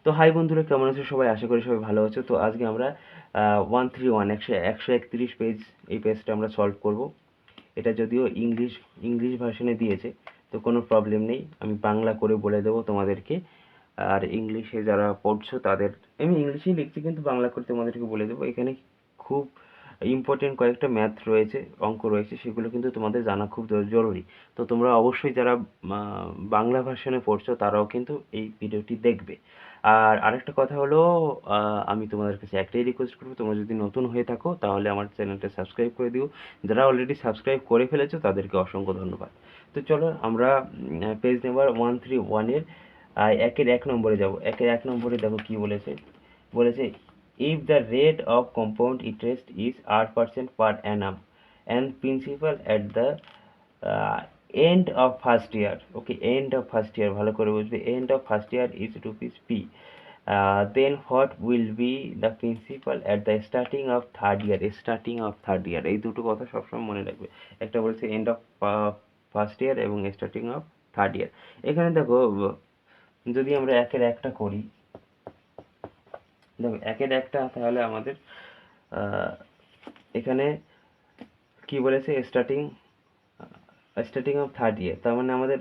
তো হাই বন্ধুরা, কেমন আছো সবাই? আশা করি সবাই ভালো আছো। তো আজকে আমরা 131 131 পেজ, এই পেজটা আমরা সলভ করব। এটা যদিও ইংলিশ ভার্সনে দিয়েছে, তো কোনো প্রবলেম নেই, আমি বাংলা করে বলে দেবো তোমাদেরকে। আর ইংলিশে যারা পড়ছো তাদের, আমি ইংলিশেই লিখছি কিন্তু বাংলা করে তোমাদেরকে বলে দেবো। এখানে খুব ইম্পর্টেন্ট কয়েকটা ম্যাথ রয়েছে, অঙ্ক রয়েছে, সেগুলো কিন্তু তোমাদের জানা খুব জরুরি। তো তোমরা অবশ্যই যারা বাংলা ভার্সনে পড়ছো তারাও কিন্তু এই ভিডিওটি দেখবে। আর আরেকটা কথা হলো, আমি তোমাদের কাছে একটাই রিকোয়েস্ট করবো, তোমরা যদি নতুন হয়ে থাকো তাহলে আমার চ্যানেলটা সাবস্ক্রাইব করে দিও। যারা অলরেডি সাবস্ক্রাইব করে ফেলেছো তাদেরকে অসংখ্য ধন্যবাদ। তো চলো আমরা পেজ নাম্বার 131-এর একের 1 নম্বরে যাব। একের 1 নম্বরে দেখো কি বলেছে। বলেছে if the rate of compound interest is r% per annum and principal at the end of first year, okay, end of first year, ভালো করে বুঝবে, end of first year is rupees p, then what will be the principal at the starting of third year? Starting of third year, এই দুটো কথা সবসময় মনে রাখবে। একটা বলেছে end of ফার্স্ট ইয়ার এবং স্টার্টিং অফ থার্ড ইয়ার। এখানে দেখো, যদি আমরা একের একটা করি, দেখো একের একটা, তাহলে আমাদের এখানে কি বলেছে, স্টার্টিং অফ থার্ড ইয়ার, তার মানে আমাদের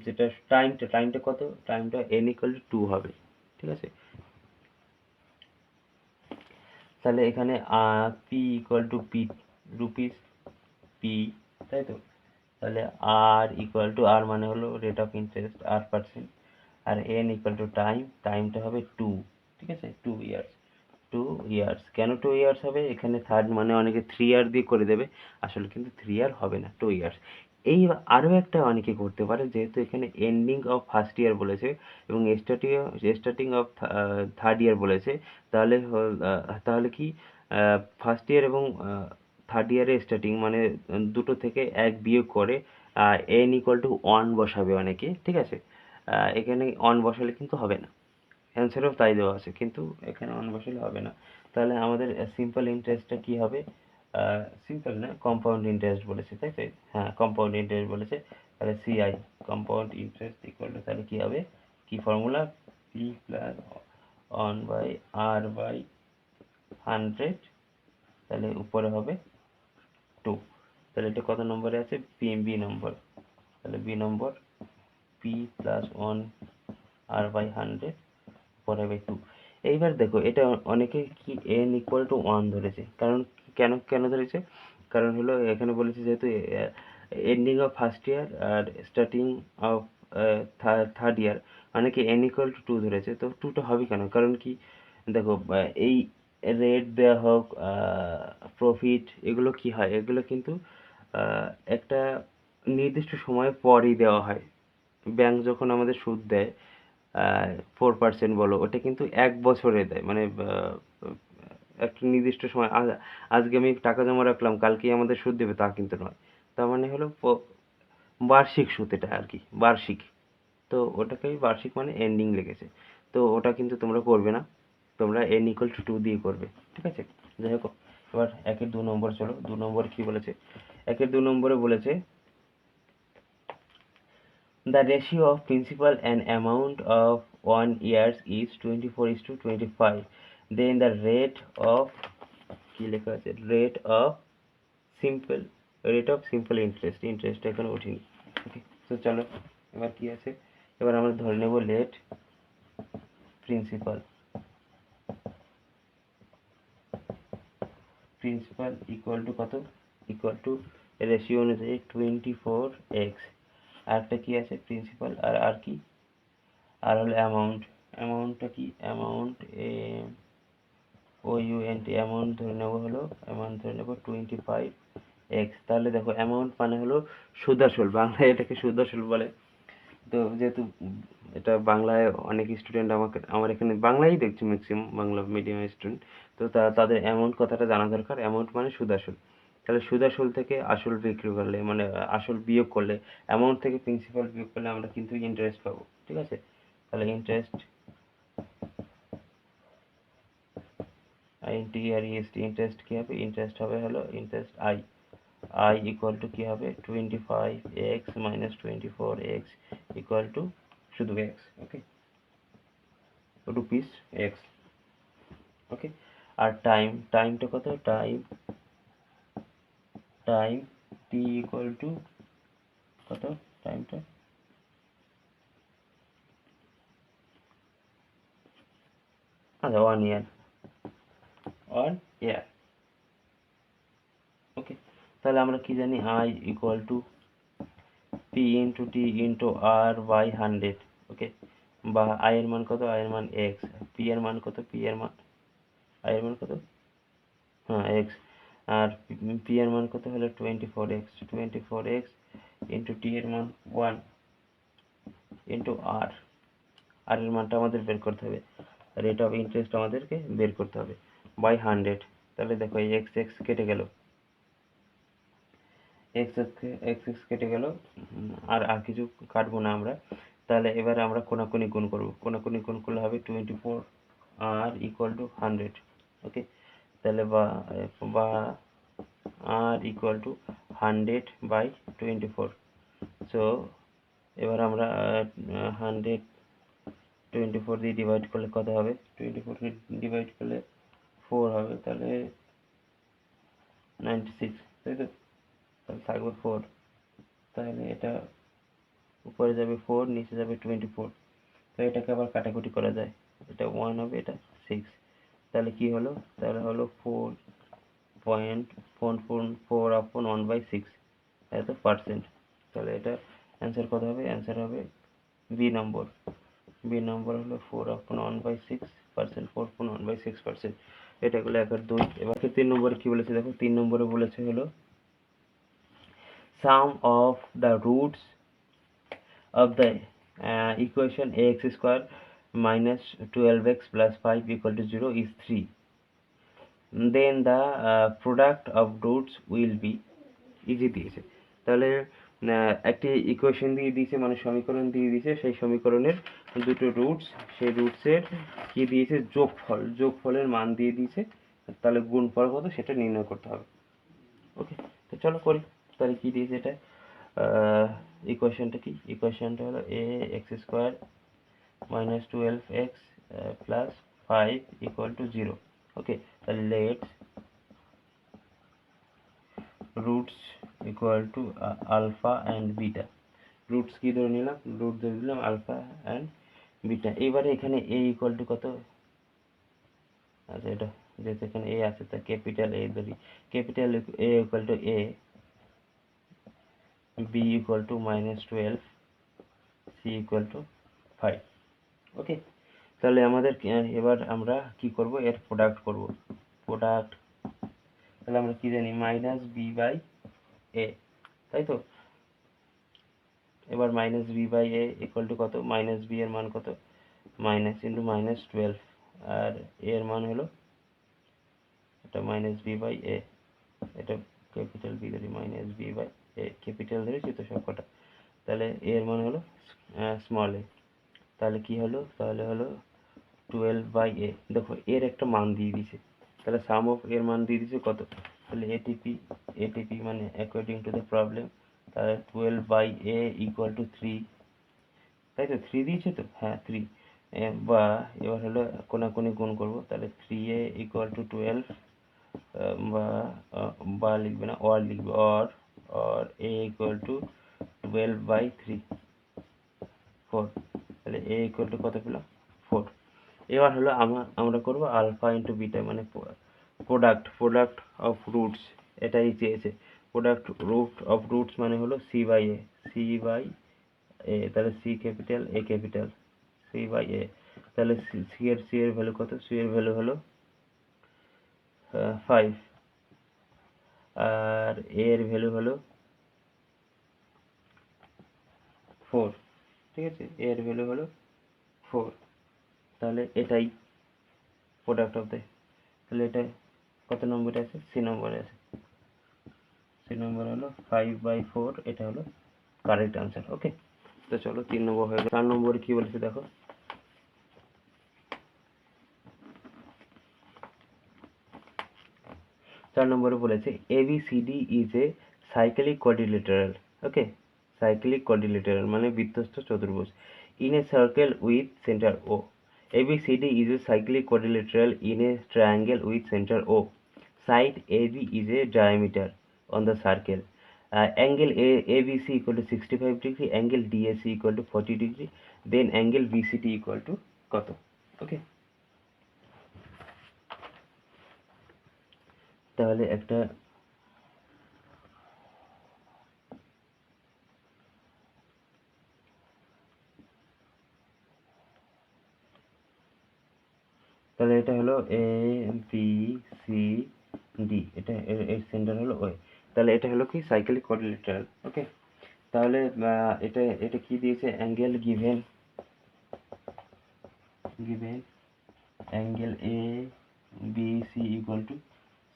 যেটা টাইমটা কত, টাইমটা n=2 হবে, ঠিক আছে। তাহলে এখানে p=p রুপিস পি, তাই তো। তাহলে r মানে হলো রেট অফ ইন্টারেস্ট, r%, আর টাইমটা হবে 2, ঠিক আছে, 2 ইয়ার্স। 2 ইয়ার্স কেন 2 ইয়ার্স হবে? এখানে থার্ড মানে অনেকে 3 ইয়ার দিয়ে করে দেবে, আসলে কিন্তু 3 ইয়ার হবে না, 2 ইয়ার্স। এই আরও একটা অনেকে করতে পারে, যেহেতু এখানে এন্ডিং অফ ফার্স্ট ইয়ার বলেছে এবং স্টার্টিং অফ থার্ড ইয়ার বলেছে, তাহলে তাহলে কি ফার্স্ট ইয়ার এবং থার্ড ইয়ারে স্টার্টিং মানে দুটো থেকে এক বিয়োগ করে n=1 বসাবে অনেকে, ঠিক আছে। এখানে অন বসালে কিন্তু হবে না, অ্যান্সারেও তাই দেওয়া আছে, কিন্তু এখানে অন বসালে হবে না। তাহলে আমাদের সিম্পল ইন্টারেস্টটা কি হবে? সিম্পল না, কম্পাউন্ড ইন্টারেস্ট বলেছে, তাই তো। হ্যাঁ, কম্পাউন্ড ইন্টারেস্ট বলেছে। তাহলে CI, compound interest equal two, তাহলে কি হবে, কি ফর্মুলা, পি প্লাস 1/r/100, তাহলে উপরে হবে 2। তাহলে এটা কত নম্বরে আছে? বি নম্বর। তাহলে বি নম্বর, পি প্লাস 1/100 পরে হবে 2। এইবার দেখো, এটা অনেকে কি n=1 ধরেছে, কারণ কেন ধরেছে? কারণ হলো এখানে বলেছে যেহেতু এন্ডিং অফ ফার্স্ট ইয়ার আর স্টার্টিং অফ থার্ড ইয়ার, অনেকে n=2 ধরেছে। তো 2টা হবে কেন? কারণ কি, দেখো এই রেট দেওয়া হোক, প্রফিট, এগুলো কি হয়, এগুলো কিন্তু একটা নির্দিষ্ট সময় পরই দেওয়া হয়। ব্যাংক যখন আমাদের সুদ দেয় 4% বলো, ওটা কিন্তু 1 বছরে দেয়, মানে একটা নির্দিষ্ট সময়। আজকে আমি টাকা জমা রাখলাম, কালকেই আমাদের সুদ দেবে তা কিন্তু নয়। তার মানে হলো বার্ষিক সুদ, এটা আর কি, বার্ষিক। তো ওটাকেই বার্ষিক মানে এন্ডিং লেগেছে, তো ওটা কিন্তু তোমরা করবে না, তোমরা n=2 দিয়ে করবে, ঠিক আছে। যাই হোক, এবার একের 2 নম্বর, চলো 2 নম্বর কি বলেছে। একের 2 নম্বরে বলেছে the ratio of principal and amount of 1 years is 24:25. Then the rate of কি লেখা আছে, রেট অফ সিম্পল ইন্টারেস্ট এখানে ওঠেনি, ওকে। তো চলো, এবার কি আছে, এবার আমরা ধরে নেব লেট প্রিন্সিপাল ইকুয়াল টু কত, ইকুয়াল টু রেশিও অনুযায়ী 24x। আরেকটা কি আছে, প্রিন্সিপাল, আর কি, আর হলো অ্যামাউন্টটা কি, অ্যামাউন্ট ধরে নেব, হলো অ্যামাউন্ট ধরে নেব 25x। তাহলে দেখো, অ্যামাউন্ট মানে হলো সুদ-আসল, বাংলায় এটাকে সুদ-আসল বলে। তো যেহেতু এটা বাংলায় অনেক স্টুডেন্ট আমার এখানে বাংলাই দেখছি, ম্যাক্সিমাম বাংলা মিডিয়ামের স্টুডেন্ট, তো তাদের অ্যামাউন্ট কথাটা জানা দরকার। অ্যামাউন্ট মানে সুদ-আসল। তাহলে সুদ-আসল থেকে আসল বিক্রি করলে, মানে আসল বিয়োগ করলে, অ্যামাউন্ট থেকে প্রিন্সিপাল বিয়োগ করলে আমরা কিন্তু ইন্টারেস্ট পাবো, ঠিক আছে। তাহলে ইন্টারেস্ট, ইন্টারেস্ট কি হবে, ইন্টারেস্ট হবে হলো ইন্টারেস্ট ইকুয়াল টু কি হবে, 25x minus 24x equal to শুধু x, okay. Rupees x. Okay, আর টাইমটা কত, টাইম টি ইকুয়াল টু কত, টাইমটা আচ্ছা 1 ইয়ার। ওকে, তাহলে আমরা কি জানি, I equal to P into T into R by 100। Okay, বা আই এর মান কত, আই এর মান এক্স, পি এর মান কত, আই এর মান কত, হ্যাঁ এক্স, আর পি এর মান কত হলো 24x ইন্টু টি এর মান 1 ইন্টু আর এর মানটা আমাদের বের করতে হবে, রেট অফ ইন্টারেস্ট আমাদেরকে বের করতে হবে বাই 100। তাহলে দেখো এই এক্স কেটে গেল, এক্স কেটে গেল, আর কিছু কাটবো না আমরা। তাহলে এবার আমরা কোনাকুনি গুণ করবো, কোনাকুনি গুণ করলে হবে 24 আর ইকুয়াল টু 100। ওকে, তাহলে বা আর ইকুয়াল টু 100 বাই 24। সো এবার আমরা 100 24 দিয়ে ডিভাইড করলে কত হবে, 24 কে ডিভাইড করলে 4 হবে, তাহলে 96, তাই তো, তাহলে থাকবে 4। তাহলে এটা উপরে যাবে 4, নিচে যাবে 24, তো এটাকে আবার কাটাকুটি করা যায়, এটা 1 হবে, এটা 6। তাহলে কি হলো, তাহলে হলো 4.4 আপন 1/6, এত পার্সেন্ট। তাহলে এটা অ্যান্সার কত হবে, অ্যান্সার হবে বি নম্বর হলো 4 আপন 1/6%, 4.1/6%। এটা হলো 1 আর 2। এবার 3 নম্বরে কি বলেছে দেখো, 3 নম্বরে বলেছে হলো sum of the roots of the equation ax square minus 12x plus 5 equal to 0 is 3. Then the product of roots will be easy দিয়েছে। তাহলে একটি ইকুয়েশন দিয়ে দিয়েছে, মানে সমীকরণ দিয়ে দিয়েছে, সেই সমীকরণের দুটো রুটস, সেই রুটসের কি দিয়েছে, যোগফলের মান দিয়ে দিয়েছে, তাহলে গুণফল কত সেটা নির্ণয় করতে হবে। ওকে, তো চলো করি। তাহলে কি দিয়েছে এটা, ইকুয়েশনটা কি, ইকুয়েশনটা হলো a x square minus 12x plus 5 equal to 0। Okay, তাহলে let's roots equal to alpha and beta. Roots কি ধরে নিলাম, রুট ধরে দিলাম আলফা অ্যান্ড বিটা। এবারে এখানে এ ইকুয়াল টু কত, আচ্ছা এটা যেহেতু এখানে এ আছে, তা ক্যাপিটাল এ ধরি, capital A equal to A, B equal to -12, C equal to 5। Okay, তাহলে আমাদের এবার আমরা কি করব, এর প্রোডাক্ট করব, প্রোডাক্ট। তাহলে আমরা কি জানি, মাইনাস বি বাই এ, তাই তো। এবার minus B by A equal to কত, মাইনাস বি এর মান কত, মাইনাস ইন্টু -12, আর এ এর মান হলো এটা মাইনাস বি বাই এ, এটা ক্যাপিটাল বি ধরি, minus B by A, capital ধরেছি তো সব কটা। তাহলে এ এর মান হলো স্মল এ, তাহলে কি হলো, তাহলে হলো 12/a। দেখো এর একটা মান দিয়ে দিছে, তাহলে সাম অফ এর মান দিয়ে দিছে কত, তাহলে এটিপি মানে অ্যাকর্ডিং টু দ্য প্রবলেম, তাহলে 12/a ইকুয়াল টু 3, তাই তো, 3 দিয়েছে তো, হ্যাঁ 3। বা এবার হলো কোনাকুনি গুণ করব, তাহলে 3a ইকুয়াল টু 12, বা বা লিখবে না, অর লিখবে, অর a ইকুয়াল টু 12/3, 4। তাহলে a ইকুয়াল টু কত পেলাম, 4। এবার হলো আমরা করব আলফা ইন্টু বিটা, মানে প্রোডাক্ট অফ রুটস, এটাই চেয়েছে। প্রোডাক্ট রুট অফ রুটস মানে হলো সি বাই এ, তাহলে C capital A capital, C by A. তাহলে সি এর ভ্যালু কত, সি এর ভ্যালু হলো 5, আর এ এর ভ্যালু হলো 4, ঠিক আছে, এ এর ভ্যালু হলো 4। তাহলে এটাই প্রোডাক্ট অফ দ্য, তাহলে এটা কত নম্বরে আছে, সি নম্বরে আছে, সি নম্বর হলো 5/4, এটা হলো কারেক্ট আনসার। ওকে, তো চলো 3 নম্বর হয়ে গেল। 4 নম্বরে কি বলেছে দেখো, 4 নম্বরে বলেছে ABCD is a cyclic quadrilateral. Okay, cyclic quadrilateral মানে বৃত্তস্থ চতুর্ভুজ in a circle with centre O. ABCD is a cyclic quadrilateral in a triangle with center O. Side AB is a diameter on the circle. Angle ABC equal to 65 degree, angle DAC equal to 40 degree, then angle BCD equal to কত? Okay, তাহলে একটা তাহলে এটা হলো এ B C D, এটা এর centre হলো ওই, তাহলে এটা হলো কি সাইক্লিক কোয়াড্রিলেটারাল। ওকে, তাহলে এটা এটা কি দিয়েছে, angle given angle A B C equal to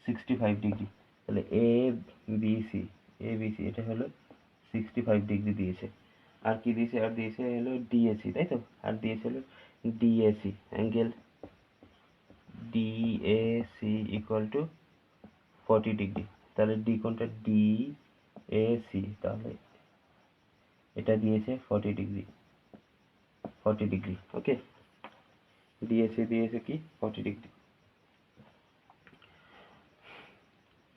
65 degree. তাহলে এ বি সি এটা হলো 65 ডিগ্রি দিয়েছে। আর কি দিয়েছে, আর দিয়েছে হলো ডিএসি, তাই তো, আর দিয়েছে হলো DAC, angle DAC equal to 40 degree. তাহলে ডি কোনটা, ডিএসি, তাহলে এটা দিয়েছে 40 ডিগ্রি, ওকে, ডিএসি দিয়েছে কি 40 ডিগ্রি।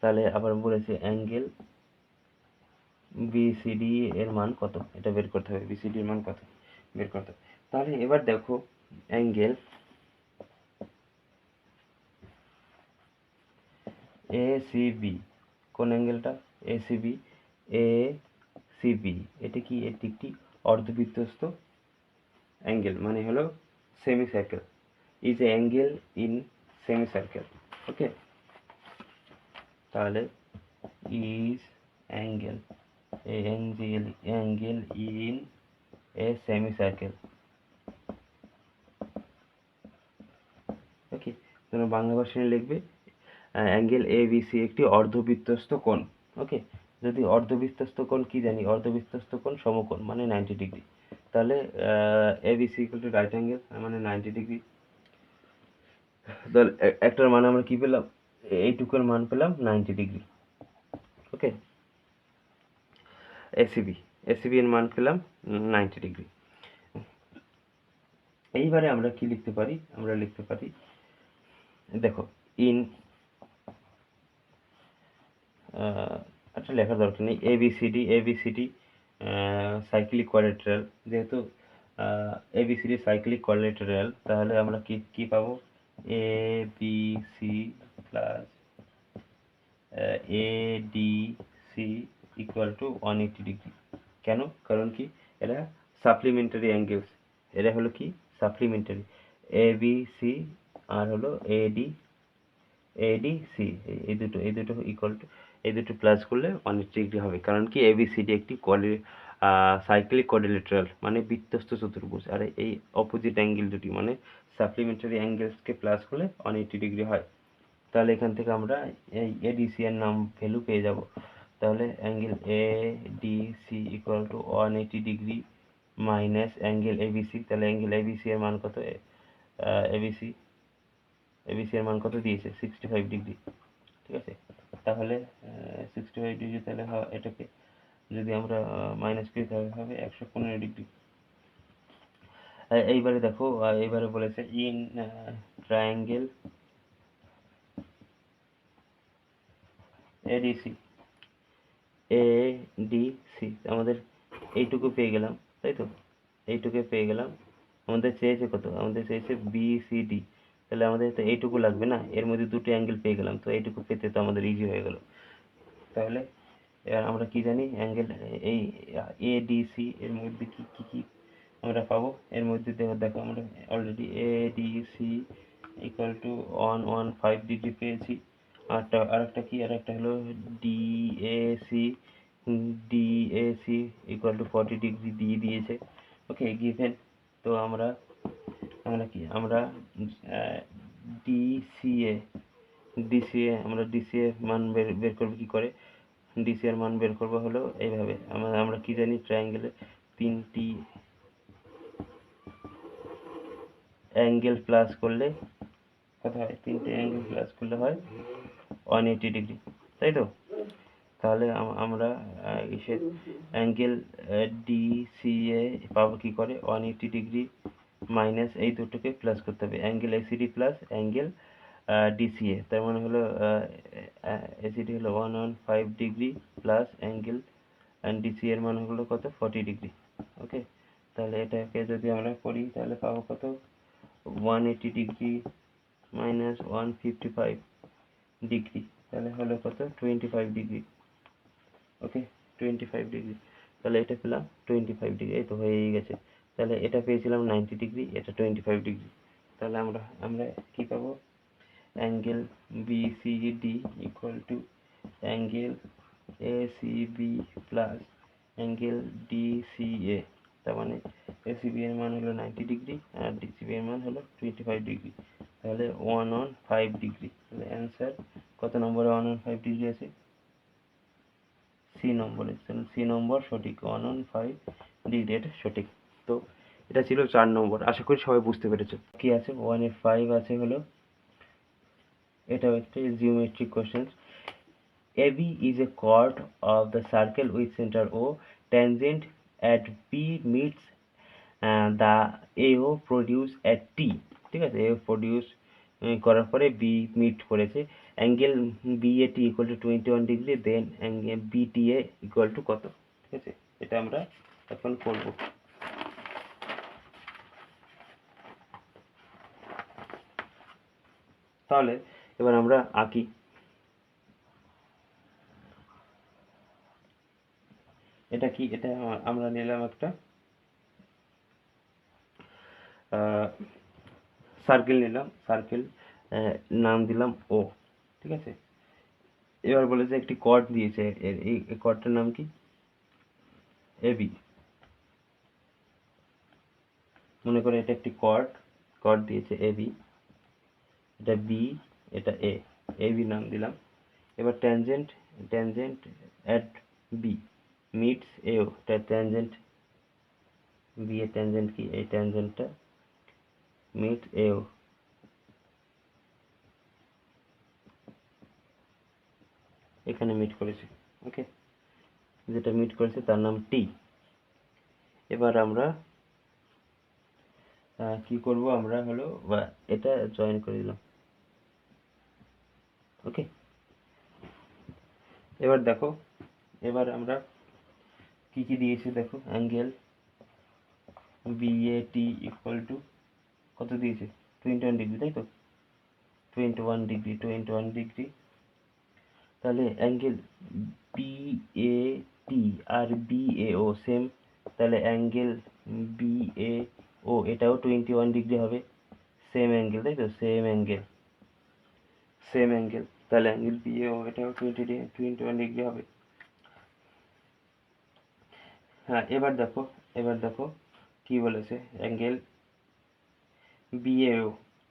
তাহলে আবার বলেছে অ্যাঙ্গেল বিসিডি এর মান কত, এটা বের করতে হবে, বিসিডি এর মান কত বের করতে হবে। তাহলে এবার দেখো অ্যাঙ্গেল এসিবি, কোন অ্যাঙ্গেলটা, এসিবি, এসিবি এটা কি, এটি একটি অর্ধবৃত্তস্থ অ্যাঙ্গেল, মানে হলো semi circle, is a angle in semi circle. Okay, তাহলে is angle in a semi circle. Okay, তোমরা বাংলা ভার্সনে লিখবে অ্যাঙ্গেল এ বি সি একটি অর্ধবৃত্তস্থ কোণ। ওকে, যদি অর্ধবৃত্তস্থ কোণ কি জানি, অর্ধবৃত্তস্থ কোণ সমকোণ মানে 90 ডিগ্রি। তাহলে A B C equal to right angle মানে 90 ডিগ্রি। তাহলে একটার মান আমরা কি পেলাম, এইটুকুর মান পেলাম 90 ডিগ্রি। ওকে, এসিবি এর মান পেলাম 90 ডিগ্রি। এইবারে আমরা কি লিখতে পারি, আমরা লিখতে পারি, দেখো ইন, আচ্ছা লেখার দরকার নেই, এবিসিডি সাইক্লিক কোয়াড্রিলেটারাল, যেহেতু এবিসিডি সাইক্লিক কোয়াড্রিলেটারাল, তাহলে আমরা কি পাবো, A B C plus A D C equal to 180 degree. কেন, কারণ কি এরা সাপ্লিমেন্টারি অ্যাঙ্গেলস, এরা হলো কি সাপ্লিমেন্টারি, এ বি সি আর হলো এডিসি, এই দুটো ইকুয়াল টু, এই দুটো প্লাস করলে 180 ডিগ্রি হবে, কারণ কি এবিসিডি একটি সাইক্লিক কোয়াড্রিলেটারাল মানে বৃত্তস্থ চতুর্ভুজ, আর এই অপোজিট অ্যাঙ্গেল দুটি মানে সাপ্লিমেন্টারি অ্যাঙ্গেলসকে প্লাস করলে 180 ডিগ্রি হয়। তাহলে এখান থেকে আমরা এই এডিসি এর নাম ভ্যালু পেয়ে যাব। তাহলে angle ADC equal to 180 degree minus angle ABC, তাহলে অ্যাঙ্গেল এবিসি এর মান কত, এবিসি এর মান কত দিয়েছে, 65 ডিগ্রি। ঠিক আছে, তাহলে 65 ডিগ্রি, তাহলে এটাকে যদি আমরা মাইনাস করি তাহলে হবে 115 ডিগ্রি। এইবারে দেখো, এইবারে বলেছে ইন ট্রায়াঙ্গেল এডিসি আমাদের এইটুকু পেয়ে গেলাম, তাই তো, এইটুকু পেয়ে গেলাম। আমাদের চেয়েছে কত, আমাদের চেয়েছে বিসিডি, তাহলে আমাদের তো এইটুকু লাগবে না, এর মধ্যে দুটো অ্যাঙ্গেল পেয়ে গেলাম, তো এইটুকু পেতে তো আমাদের ইজি হয়ে গেল। তাহলে এবার আমরা কি জানি, অ্যাঙ্গেল এই এডিসি এর মধ্যে কি কি কি আমরা পাবো, এর মধ্যে দেখো আমরা already ADC equal to 115 degree পেয়েছি। আরেকটা কি, আরেকটা হলো ডিএসি ইকুয়াল টু 40 ডিগ্রি দিয়ে দিয়েছে। ওকে, গিভেন, তো আমরা কি, আমরা ডিসিএ মান বের করবো কি করে, ডিসি এর মান বের করবো হলো এইভাবে, আমরা কি জানি, ট্রায়াঙ্গেলে তিনটি অ্যাঙ্গেল প্লাস করলে কত হয়, তিনটে অ্যাঙ্গেল প্লাস করলে হয় 180 ডিগ্রি, তাই তো। তাহলে আমরা ইসের অ্যাঙ্গেল ডিসিএ পাবো কি করে, 180 ডিগ্রি মাইনাস এই দুটোকে প্লাস করতে হবে, angle ACD plus angle DCA, তার মানে হলো এসিডি হলো 115 ডিগ্রি প্লাস অ্যাঙ্গেল ডিসি এর মান হলো কত 40 ডিগ্রি। ওকে, তাহলে এটাকে যদি আমরা করি তাহলে পাবো কত 180 ডিগ্রি মাইনাস 155 ডিগ্রি, তাহলে হলো কত 25 ডিগ্রি। ওকে, 25 ডিগ্রি, তাহলে এটা পেলাম 25 ডিগ্রি, এই তো হয়েই গেছে। তাহলে এটা পেয়েছিলাম 90 ডিগ্রি, এটা 25 ডিগ্রি, তাহলে আমরা আমরা কি পাবো angle BCD equal to angle ACB plus angle DCA, তার মানে এসিবি এর মান হলো 90 ডিগ্রি আর ডিসিবি এর মান হলো 25 ডিগ্রি, তাহলে 115 ডিগ্রি। তাহলে অ্যান্সার কত নম্বরে 115 ডিগ্রি আছে? সি নম্বরে, তাহলে সি নম্বর সঠিক, 115 ডিগ্রি এটা সঠিক। তো এটা ছিল 4 নম্বর, আশা করি সবাই বুঝতে পেরেছো। কি আছে 115 আছে হলো, এটা হচ্ছে geometric question. AB is a chord of the circle with center O, tangent at B meets the AO produce at T, ঠিক আছে, AO produce করার পরে B মিট করেছে, angle BAT equal to 21 degree, then angle BTA equal to কত, ঠিক আছে, এটা আমরা এখন করব। তাহলে এবার আমরা আঁকি। এটা কি, এটা আমরা নিলাম একটা সার্কেল নিলাম, সার্কেল নাম দিলাম ও, ঠিক আছে। এবার বলেছে একটি কর্ড দিয়েছে, এই কর্ডটার নাম কি এবি, মনে করে এটা একটি কর্ড, কর্ড দিয়েছে এবি, এটা বি, এটা এ, এবি নাম দিলাম। এবার tangent, tangent at B meets AO, এটা ট্যানজেন্ট বি এর ট্যানজেন্ট কি, এই ট্যানজেন্টটা মিট এও, এখানে মিট করেছে। ওকে, যেটা মিট করেছে তার নাম টি। এবার আমরা কি করব, আমরা হলো এটা জয়েন করে দিলাম। ওকে, এবার দেখো, এবার আমরা কি কি দিয়েছি দেখো, অ্যাঙ্গেল বিএটি ইকুয়াল টু কত দিয়েছে 21 ডিগ্রি, তাই তো 21 ডিগ্রি, 21 ডিগ্রি, তাহলে অ্যাঙ্গেল বিএটি আর বিএও সেম, তাহলে অ্যাঙ্গেল বিএও এটাও 21 ডিগ্রি হবে, সেম অ্যাঙ্গেল, তাই তো সেম অ্যাঙ্গেল, সেম অ্যাঙ্গেল, তাহলে অ্যাঙ্গেল বিএও এটাও 21 ডিগ্রি হবে। হ্যাঁ, এবার দেখো, এবার দেখো কি বলেছে, অ্যাঙ্গেল বিএও,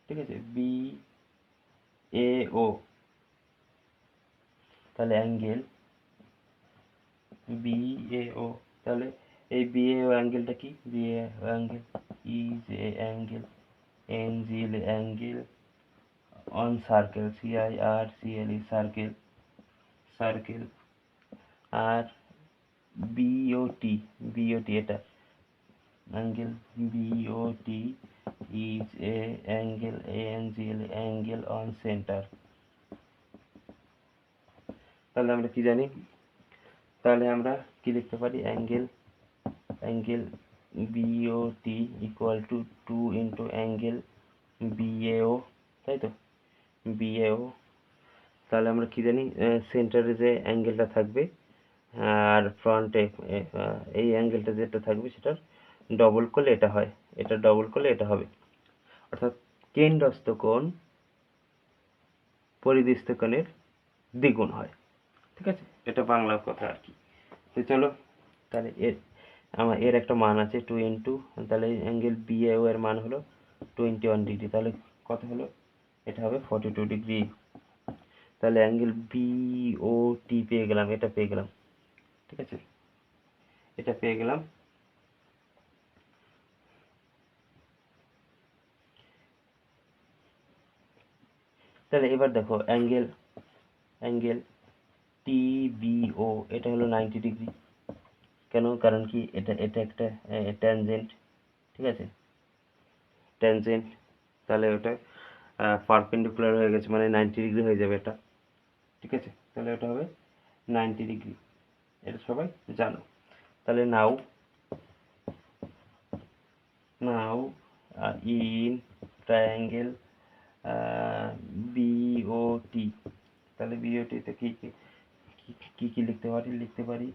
ঠিক আছে, বিএও, তাহলে অ্যাঙ্গেল বিএও, তাহলে এই বিএও অ্যাঙ্গেলটা কি, BAO angle is a angle NGL angle on circle, CIRCLE circle, circle, আর বিওটি, বিওটি এটা angle BOT is a angle NGL angle on centre. তাহলে আমরা কি জানি, তাহলে আমরা কি লিখতে পারি, angle, angle BOT equal to 2 into angle BAO, তাই তো বিএও, তাহলে আমরা কি জানি সেন্টারে যে অ্যাঙ্গেলটা থাকবে আর ফ্রন্টে এই অ্যাঙ্গেলটা যেটা থাকবে সেটার ডবল করলে এটা হয়, এটা ডবল করলে এটা হবে, অর্থাৎ কেন্দ্রস্থ কোণ পরিদৃষ্ট কোণের দ্বিগুণ হয়, ঠিক আছে, এটা বাংলা কথা আর কি। তো চলো, তাহলে এর একটা মান আছে 2 ইন্টু, তাহলে অ্যাঙ্গেল বিএও এর মান হলো 21 ডিগ্রি, তাহলে কত হলো, এটা হবে 42 ডিগ্রি, তাহলে অ্যাঙ্গেল বিওটি পেয়ে গেলাম, এটা পেয়ে গেলাম, ঠিক আছে, এটা পেয়ে গেলাম। তাহলে এবার দেখো অ্যাঙ্গেল, অ্যাঙ্গেল টিবিও এটা হলো 90 ডিগ্রি, কেন, কারণ কি এটা এটা একটা ট্যানজেন্ট, ঠিক আছে, ট্যানজেন্ট, তাহলে ওটা পারপেন্ডিকুলার হয়ে গেছে, মানে 90 ডিগ্রি হয়ে যাবে এটা। ঠিক আছে, তাহলে ওটা হবে 90 ডিগ্রি, এটা সবাই জানো। তাহলে now now in triangle BOT, তাহলে বিওটিতে কি কি কি লিখতে পারি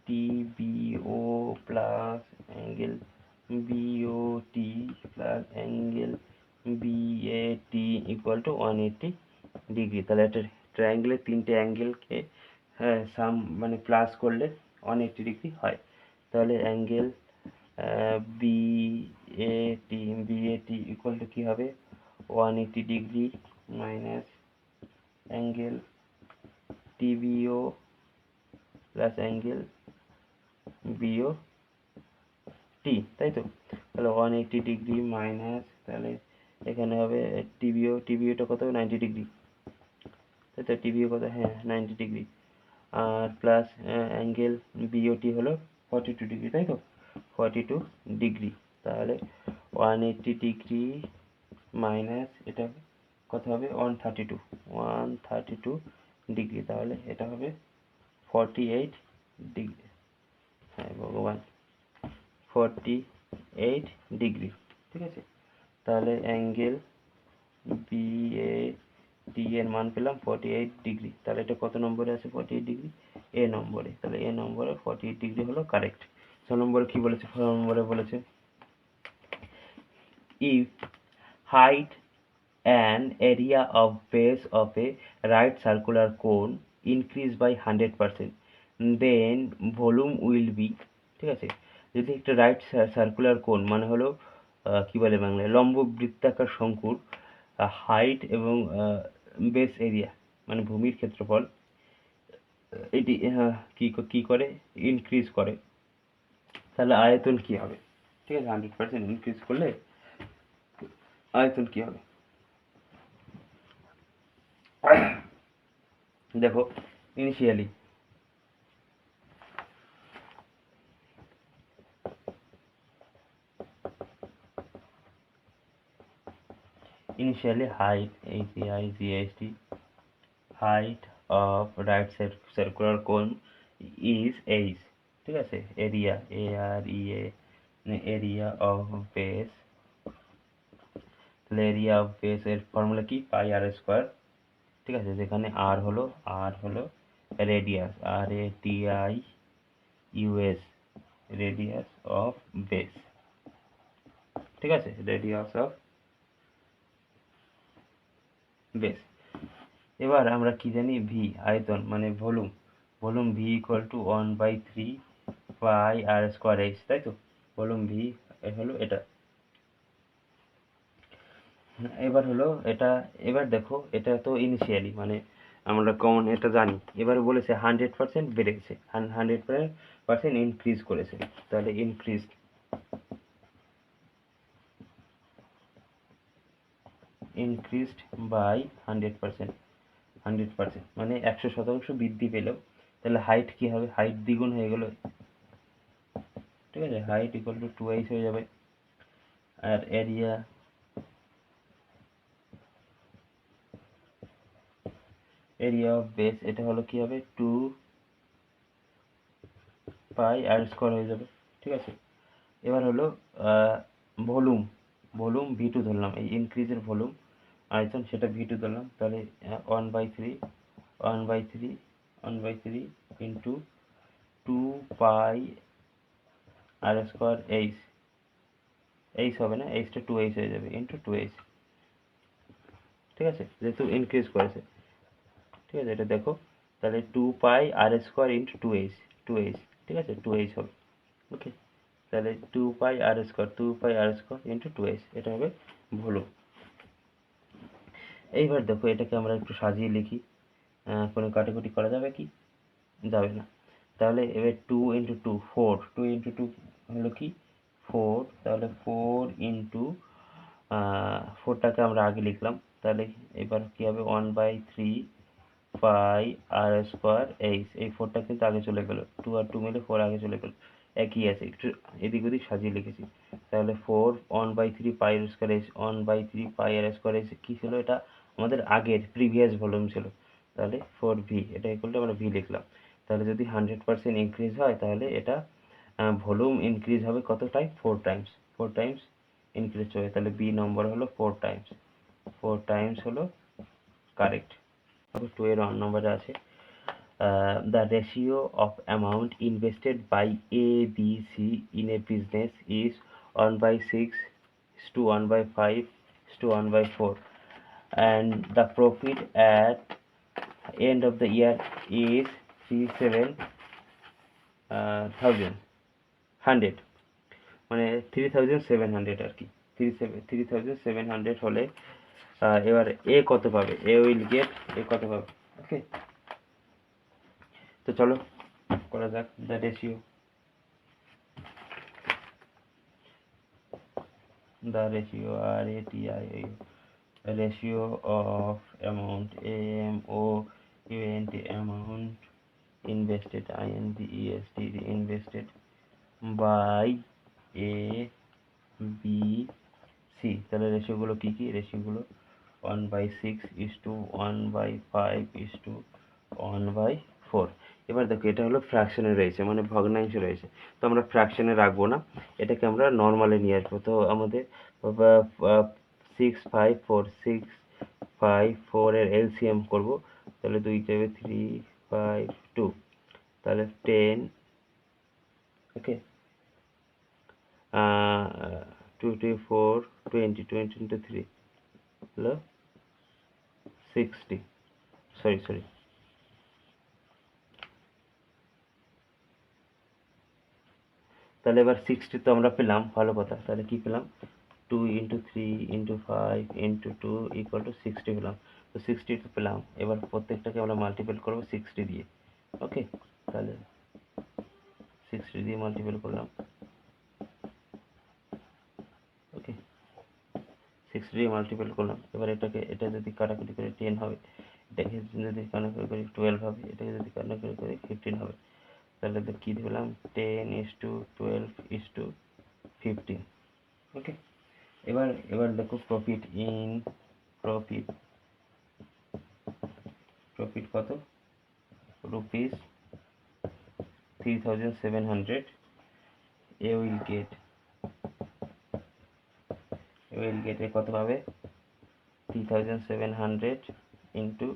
T BO plus angle BOT plus angle BAT equal to 180 degree. তাহলে একটা ট্রায়াঙ্গেলের তিনটে অ্যাঙ্গেলকে সাম মানে প্লাস করলে 180 ডিগ্রি হয়। তাহলে অ্যাঙ্গেল বিএটি ইকুয়াল টু কী হবে, 180 degree minus angle TBO plus angle BO T, তাই তো। তাহলে 180 ডিগ্রি মাইনাস, তাহলে এখানে হবে টিবিওটা কত হবে 90 ডিগ্রি, তাই তো। টিবিও কত, হ্যাঁ 90 ডিগ্রি, আর প্লাস অ্যাঙ্গেল বিওটি হলো 42 ডিগ্রি, তাই তো, 42 ডিগ্রি। তাহলে 180 ডিগ্রি মাইনাস এটা কত হবে 132 ডিগ্রি, তাহলে এটা হবে 48 ডিগ্রি, হ্যাঁ ভগবান 48 ডিগ্রি। ঠিক আছে, তাহলে অ্যাঙ্গেল বিএটি এর মান পেলাম 48 ডিগ্রি। তাহলে এটা কত নম্বরে আছে 48 ডিগ্রি, এ নম্বরে। তাহলে এ নম্বরে 48 ডিগ্রি হলো কারেক্ট। 6 নম্বরে কি বলেছে, 6 নম্বরে বলেছে if height and area of base of a right circular cone increase by 100%, then volume will be, ঠিক আছে। যদি একটা রাইট সার্কুলার কোন মানে হলো কি বলে বাংলায় লম্ব বৃত্তাকার শঙ্কুর হাইট এবং বেস এরিয়া মানে ভূমির ক্ষেত্রফল এটি কি করে ইনক্রিজ করে, তাহলে আয়তন কি হবে। ঠিক আছে, 100% ইনক্রিজ করলে আয়তন কি হবে। দেখো initially height HIGHT height of right circular cone is h, ঠিক আছে। Area AREA area of base, তাহলে এরিয়া অফ বেস এর ফর্মুলা কি পাই আর স্কোয়ার, ঠিক আছে। যেখানে আর হলো radius RADIUS radius of base, ঠিক আছে, রেডিয়াস অফ বেস। এবার আমরা কি জানি ভি আয়তন মানে volume V equal to 1/3 pi R square H, তাই তো। ভলিউম ভি হলো এটা। এবার দেখো এটা তো ইনিশিয়ালি মানে আমরা কমন এটা জানি। এবার বলেছে 100% বেড়ে গেছে, 100% ইনক্রিজ করেছে, তাহলে ইনক্রিজড বাই 100% মানে 100% বৃদ্ধি পেল। তাহলে হাইট কি হবে, হাইট দ্বিগুণ হয়ে গেল, ঠিক আছে। হাইট ইকুয়াল টু 2h হয়ে যাবে। আর এরিয়া অফ বেস এটা হলো কি হবে 2 পাই আর স্কোয়ার হয়ে যাবে, ঠিক আছে। এবার হলো ভলিউম V2 ধরলাম, এই ইনক্রিজের ভলিউম আয়তন সেটা V2 ধরলাম। তাহলে 1/3 ইন্টু 2 পাই আর স্কোয়ার এইচ হবে না, এইচটা 2h হয়ে যাবে ইন্টু 2h, ঠিক আছে, যেহেতু ইনক্রিজ করেছে, ঠিক আছে। এটা দেখো তাহলে 2 পাই আর স্কোয়ার ইন্টু 2h, ঠিক আছে, 2h হবে, ওকে। তাহলে 2 পাই আর স্কোয়ার ইন্টু 2h, এটা হবে ভলিউম। এইবার দেখো এটাকে আমরা একটু সাজিয়ে লিখি, কোনো কাটাকুটি করা যাবে কি, যাবে না। তাহলে এবার 2 ইন্টু 2 4, 2 ইন্টু 2 হলো কি 4, তাহলে 4 ইন্টু 4টাকে আমরা আগে লিখলাম। তাহলে এবার কি হবে 1/3 পাই আর স্কোয়ার এইচ, এই 4টা কিন্তু আগে চলে গেল, 2 আর 2 মিলে 4 আগে চলে গেল, একই আছে, একটু এদিক ওদিক সাজিয়ে লিখেছি। তাহলে 4 1/3 pi R square S 1/3 pi R square S কী ছিল, এটা আমাদের আগের প্রিভিয়াস ভলিউম ছিল। তাহলে 4v, এটা ইকুয়াল টু আমরা ভি লিখলাম। তাহলে যদি 100% ইনক্রিজ হয় তাহলে এটা ভলিউম ইনক্রিজ হবে কত টাইম, 4 টাইমস, 4 টাইমস ইনক্রিজ হবে। তাহলে বি নম্বর হলো 4 টাইমস, 4 টাইমস হলো কারেক্ট। 2 এর 1 নম্বরে আছে the ratio of amount invested by A, B, C in a business is 1/6 is to 1/5 is to 1/4 and the profit at end of the year is 3700 মানে 3700 আর কি, 3700 হলে এবার এ কত পাবে, এ উইল গেট, এ কত পাবে। ওকে, তো চলো করা যাক the ratio. The ratio RATIO, ratio of amount AMOUNT amount invested INVESTED invested by A B C। তাহলে রেশিওগুলো কী কী, রেশিওগুলো 1/6 is to 1/5 is to 1/4। এবার দেখো এটা হলো ফ্র্যাকশনে রয়েছে, মানে ভগ্নাংশে রয়েছে, তো আমরা ফ্র্যাকশনে রাখবো না, এটাকে আমরা নর্মালে নিয়ে আসবো। তো আমাদের 6 5 4 এর এলসিএম করবো, তাহলে 2 যাবে 3 5 2, তাহলে 10, ওকে 2 2 4 20 20 into 3 হলো 60, সরি তাহলে এবার 60 তো আমরা পেলাম, ভালো কথা। তাহলে কি পেলাম, 2 into 3 into 5 into 2 equal to 60 পেলাম। তো 60 তো পেলাম, এবার প্রত্যেকটাকে আমরা মাল্টিপল করবো 60 দিয়ে। ওকে, তাহলে 60 দিয়ে মাল্টিপল করলাম। ওকে, 60 দিয়ে মাল্টিপল করলাম। এবার এটা যদি কাটাকুটি করে 10 হবে, এটাকে যদি কাটাকুটি করি 12 হবে, এটাকে যদি কাটাকুটি করি 15 হবে। তাহলে তো কী দিলাম, 10 is to 12 is to 15। ওকে, এবার দেখো প্রফিট কত, রুপিস 3700। এ উইল গেট এ কত পাবে, 3700 ইন্টু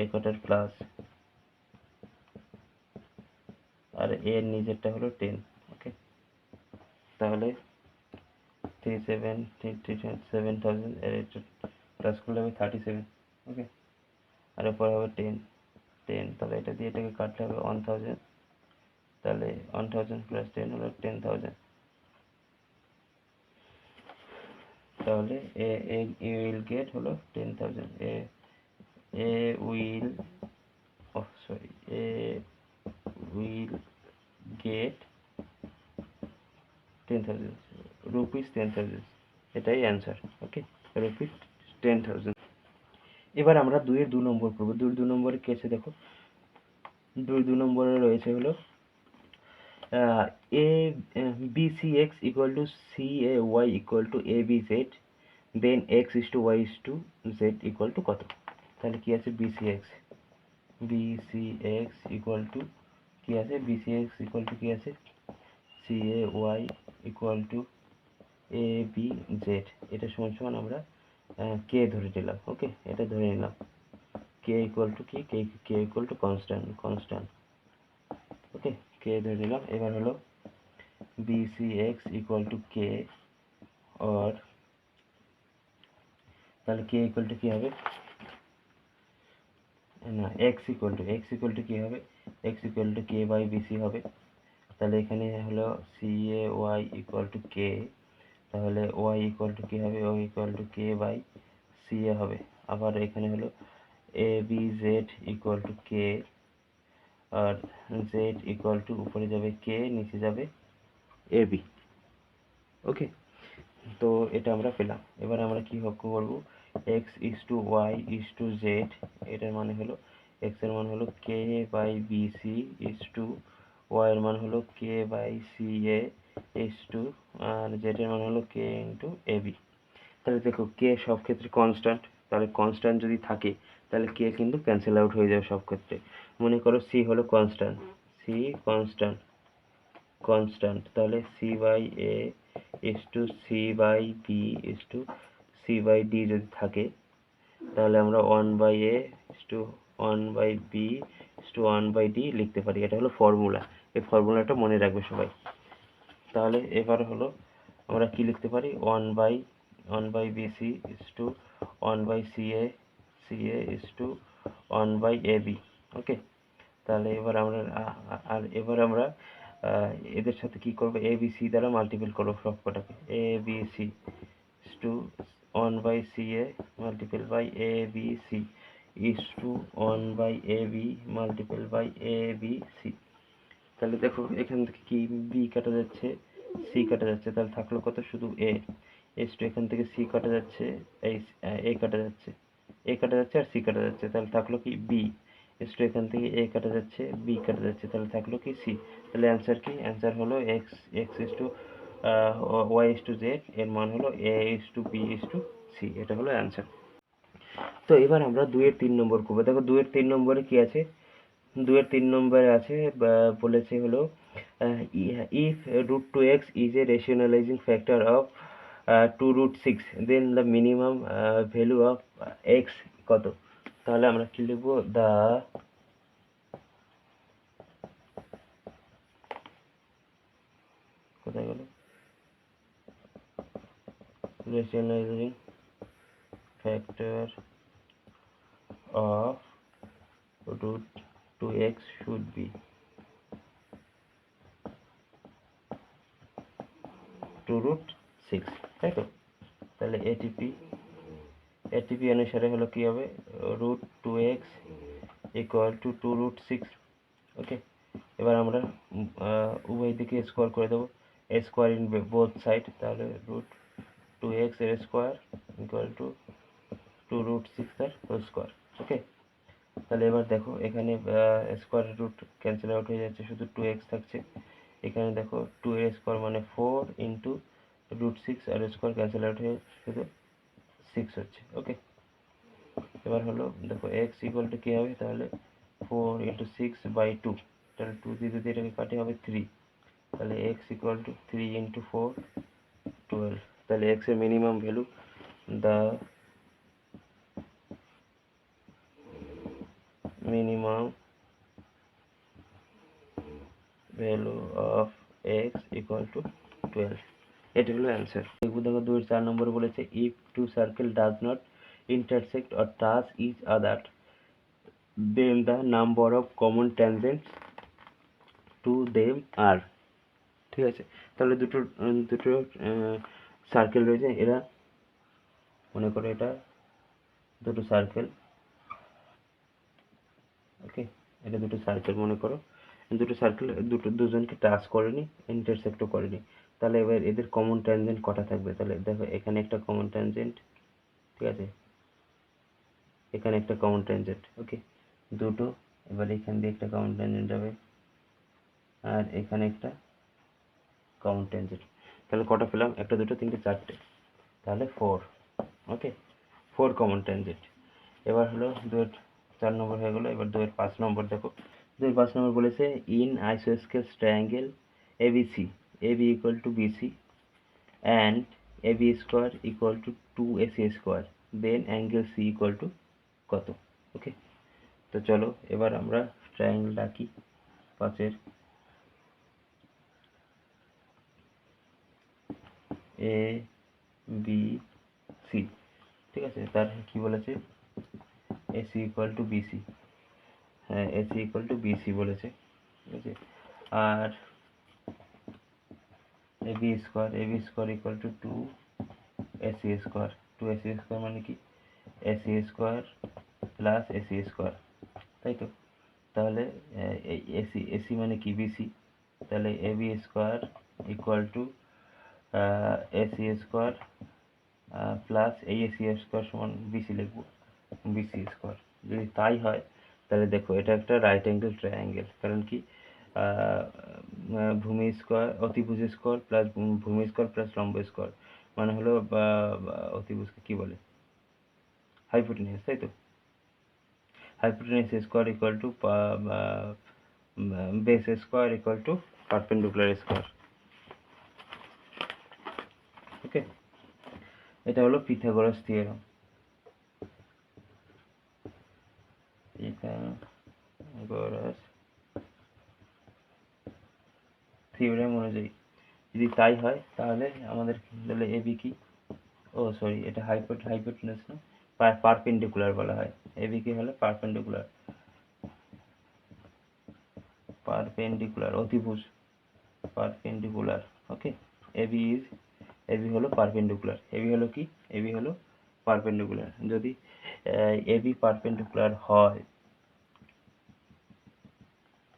এ কটার প্লাস, আর এর নিজেরটা হলো 10। ওকে, তাহলে 37,000 এর এটা প্লাস করলে হবে 37। ওকে, আর এরপর হবে 10, তাহলে এটা দিয়ে এটাকে কাটলে হবে 1000, তাহলে 1000 প্লাস 10 হলো 10000। তাহলে এ উইল গেট হলো 10000, এ উইল গেট 10,000 রুপিস 10,000, এটাই অ্যান্সার। ওকে, রুপিস 10,000। এবার আমরা 2 নম্বর করবো। 2 নম্বরে কি আছে দেখো, 2 নম্বরে রয়েছে হলো a bcx equal to cay equal to abz, then x is to y is to z equal to কত। তাহলে কি আছে, bcx equal to কি আছে, bcx equal to কি আছে, cay equal to abz, এটা সমান সমান আমরা k ধরে নিলাম। ওকে, এটা ধরে নিলাম, k equal to কি, k equal to constant। Okay, k ধরে নিলাম। এবার হলো bcx equal to k, or তাহলে k equal to কি হবে না, x equal to কি হবে, x equal to k by bc হবে। তাহলে এখানে হলো cay equal to k, তাহলে y equal to কি হবে, y equal to k by ca হবে। আবার এখানে হলো abz equal to k, R z equal to উপরে যাবে k, নিচে যাবে ab। ওকে, তো এটা আমরা পেলাম। এবার আমরা কি করব, x is to y is to z, এটার মানে হলো x এর মান হলো k by bc is to Y এর মান হলো K by C A is to, আর জেড এর মান হলো কে ইন্টু এ বি। তাহলে দেখো কে সব ক্ষেত্রে কনস্ট্যান্ট, তাহলে কনস্ট্যান্ট যদি থাকে তাহলে কে কিন্তু ক্যান্সেল আউট হয়ে যাবে সব ক্ষেত্রে। মনে করো সি হলো কনস্ট্যান্ট, সি কনস্ট্যান্ট, কনস্ট্যান্ট তাহলে C by A is to C by B is to C by D যদি থাকে, তাহলে আমরা one by A is to one by B is to one by D লিখতে পারি। এটা হলো ফর্মুলা, এই ফর্মুলাটা মনে রাখবে সবাই। তাহলে এবার হলো আমরা কি লিখতে পারি, one by BC is to one by C A is to one by A B. Okay, তাহলে এবার আমরা আর এবার আমরা এদের সাথে কি করব, এ বি সি দ্বারা মাল্টিপল করবো সব কটাকে। A B C is to one by C A multiple by A B C is to one by A B multiple by A B C. তাহলে দেখো এখান থেকে কি বি কাটা যাচ্ছে, সি কাটা যাচ্ছে, তাহলে থাকলো কত, শুধু এ। এস টু এখান থেকে সি কাটা যাচ্ছে, এই এ কাটা যাচ্ছে, এ কাটা যাচ্ছে আর সি কাটা যাচ্ছে, তাহলে থাকলো কি বি। এস টু এখান থেকে এ কাটা যাচ্ছে, বি কাটা যাচ্ছে, তাহলে থাকলো কি সি। তাহলে অ্যান্সার কি, অ্যান্সার হলো x, x is to y is to z, এর মান হলো A is to B is to C, এটা হলো অ্যান্সার। তো এবার আমরা 2-3 নম্বর করবো। দেখো 2-3 নম্বরে কি আছে, 2-3 নম্বরে আছে বলেছে হলো if root two x is a rationalising factor of two root six, then the minimum value of x কত। তাহলে আমরা কি লিখবো, দ্য কোথায় গেল, rationalising factor of root 2x should be 2 root 6, তাই তো। তাহলে এটিপি অনুসারে হলো কি হবে, root 2x equal to 2 root 6। ওকে, এবার আমরা উভয় দিকে স্কোয়ার করে দেবো, এ স্কোয়ার ইন বোথ সাইড, তাহলে root 2x এর স্কোয়ার equal to 2 root 6 এর হোল স্কোয়ার। ওকে, তাহলে এবার দেখো এখানে স্কোয়ার রুট ক্যান্সেল আউট হয়ে যাচ্ছে, শুধু 2x থাকছে। এখানে দেখো 2 এর স্কোয়ার মানে 4 ইন্টু রুট 6, আর স্কোয়ার ক্যান্সেল আউট হয়ে শুধু 6 হচ্ছে। ওকে, এবার হলো দেখো x ইকুয়াল টু কী হবে, তাহলে 4 ইন্টু 6/2, তাহলে 2 দিয়ে যদি এটাকে কাটে হবে 3, তাহলে x ইকুয়াল টু 3 ইন্টু 4 12। তাহলে x এর minimum value, the minimum value of x equal to 12, এটা হলো অ্যান্সার। দেখো 2-4 নম্বরে বলেছে if two circle does not intersect or touch each other, then the number of common tangents to them are। ঠিক আছে, তাহলে দুটো সার্কেল রয়েছে, এরা মনে করো এটা দুটো সার্কেল। ওকে, এটা দুটো সার্কেল মনে করো, দুটো সার্কেল দুজনকে টাচ করেনি, ইন্টারসেক্টও করেনি, তাহলে এবার এদের কমন ট্যানজেন্ট কটা থাকবে। তাহলে দেখো এখানে একটা কমন ট্যানজেন্ট, ঠিক আছে, এখানে একটা কমন ট্যানজেন্ট। ওকে, দুটো, এবার এখান দিয়ে একটা কমন ট্যানজেন্ট যাবে, আর এখানে একটা কমন ট্যানজেন্ট। তাহলে কটা পেলাম, একটা দুটো তিনটে চারটে, তাহলে 4। ওকে, 4 কমন ট্যানজেন্ট। এবার হলো 2-4 নম্বর হয়ে গেলো। এবার 2-5 নম্বর দেখো, 2-5 নম্বর বলেছে in isosceles triangle ABC, AB equal to BC and AB square equal to 2ac square, then angle C equal to কত। ওকে, তো চলো এবার আমরা ট্রায়াঙ্গেলটা আঁকি, 5-এর এ বি সি, ঠিক আছে, তার কি বলেছে, এসি ইকুয়াল টু বিসি, হ্যাঁ এসি ইকুয়াল টু বিসি বলেছে, ঠিক আছে। আর AB square equal to 2ac square, 2ac square মানে কি, AC square plus AC square, তাই তো। তাহলে এই এসি মানে কি, বিসি, তাহলে AB square equal to AC square plus এই এসি স্কোয়ার সমান বিসি লিখবো, বিসি স্কোয়ার। যদি তাই হয় তাহলে দেখো এটা একটা রাইট অ্যাঙ্গেল ট্রায়াঙ্গেল, কারণ কি ভূমি স্কোয়ার অতিভুজ স্কোয়ার প্লাস ভূমি স্কোয়ার প্লাস লম্ব স্কোয়ার মানে হলো অতিভুজকে কি বলে, হাইপোটেনিউস, তাই তো। Hypotenuse square equal to base square equal to perpendicular square. Okay, এটা হলো পিথাগোরাস থিওরেম। পিথাগোরাস থিওরেম অনুযায়ী যদি তাই হয় তাহলে আমাদের তাহলে এবি কি, ও সরি এটা হাইপোটেনিউস না, পারপেন্ডিকুলার বলা হয়। এবি কি হলো পারপেন্ডিকুলার, পারপেন্ডিকুলার অতিভুজ, পারপেন্ডিকুলার। ওকে, এবি হলো পারপেন্ডিকুলার। এবি হলো কি, এবি হলো পারপেন্ডিকুলার। যদি এবি পারপেন্ডিকুলার হয়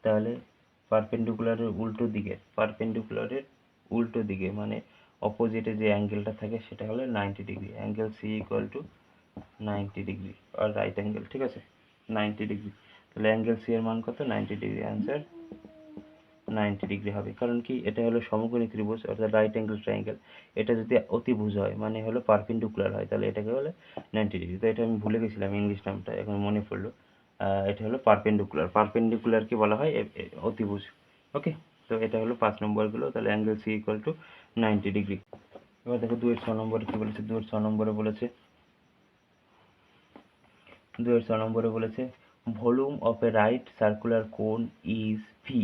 তাহলে পারপেন্ডিকুলারের উল্টো দিকে মানে অপোজিটে যে অ্যাঙ্গেলটা থাকে সেটা হলো 90 degree. Angle C equal to 90 degree আর রাইট অ্যাঙ্গেল, ঠিক আছে, 90 ডিগ্রি। তাহলে অ্যাঙ্গেল সি এর মান কত, 90 ডিগ্রি। অ্যান্সার 90 ডিগ্রি হবে। কারণ কি, এটা হলো সমকোণী ত্রিভুজ অর্থাৎ রাইট অ্যাঙ্গেল ট্রায়াঙ্গেল। এটা যদি অতিভুজ হয় মানে হলো পারপেন্ডিকুলার হয় তাহলে এটাকে বলে 90 ডিগ্রি। তো এটা আমি ভুলে গেছিলাম ইংলিশ নামটা, এখন মনে পড়লো। এটা হলো পারপেন্ডিকুলারকে বলা হয় অতিভুজ। ওকে, তো এটা হলো 5 নম্বরগুলো। তাহলে angle C equal to 90 degree. এবার দেখো 2 এর 6 নম্বরে কি বলেছে। 2 এর 6 নম্বরে বলেছে volume of a right circular cone is V,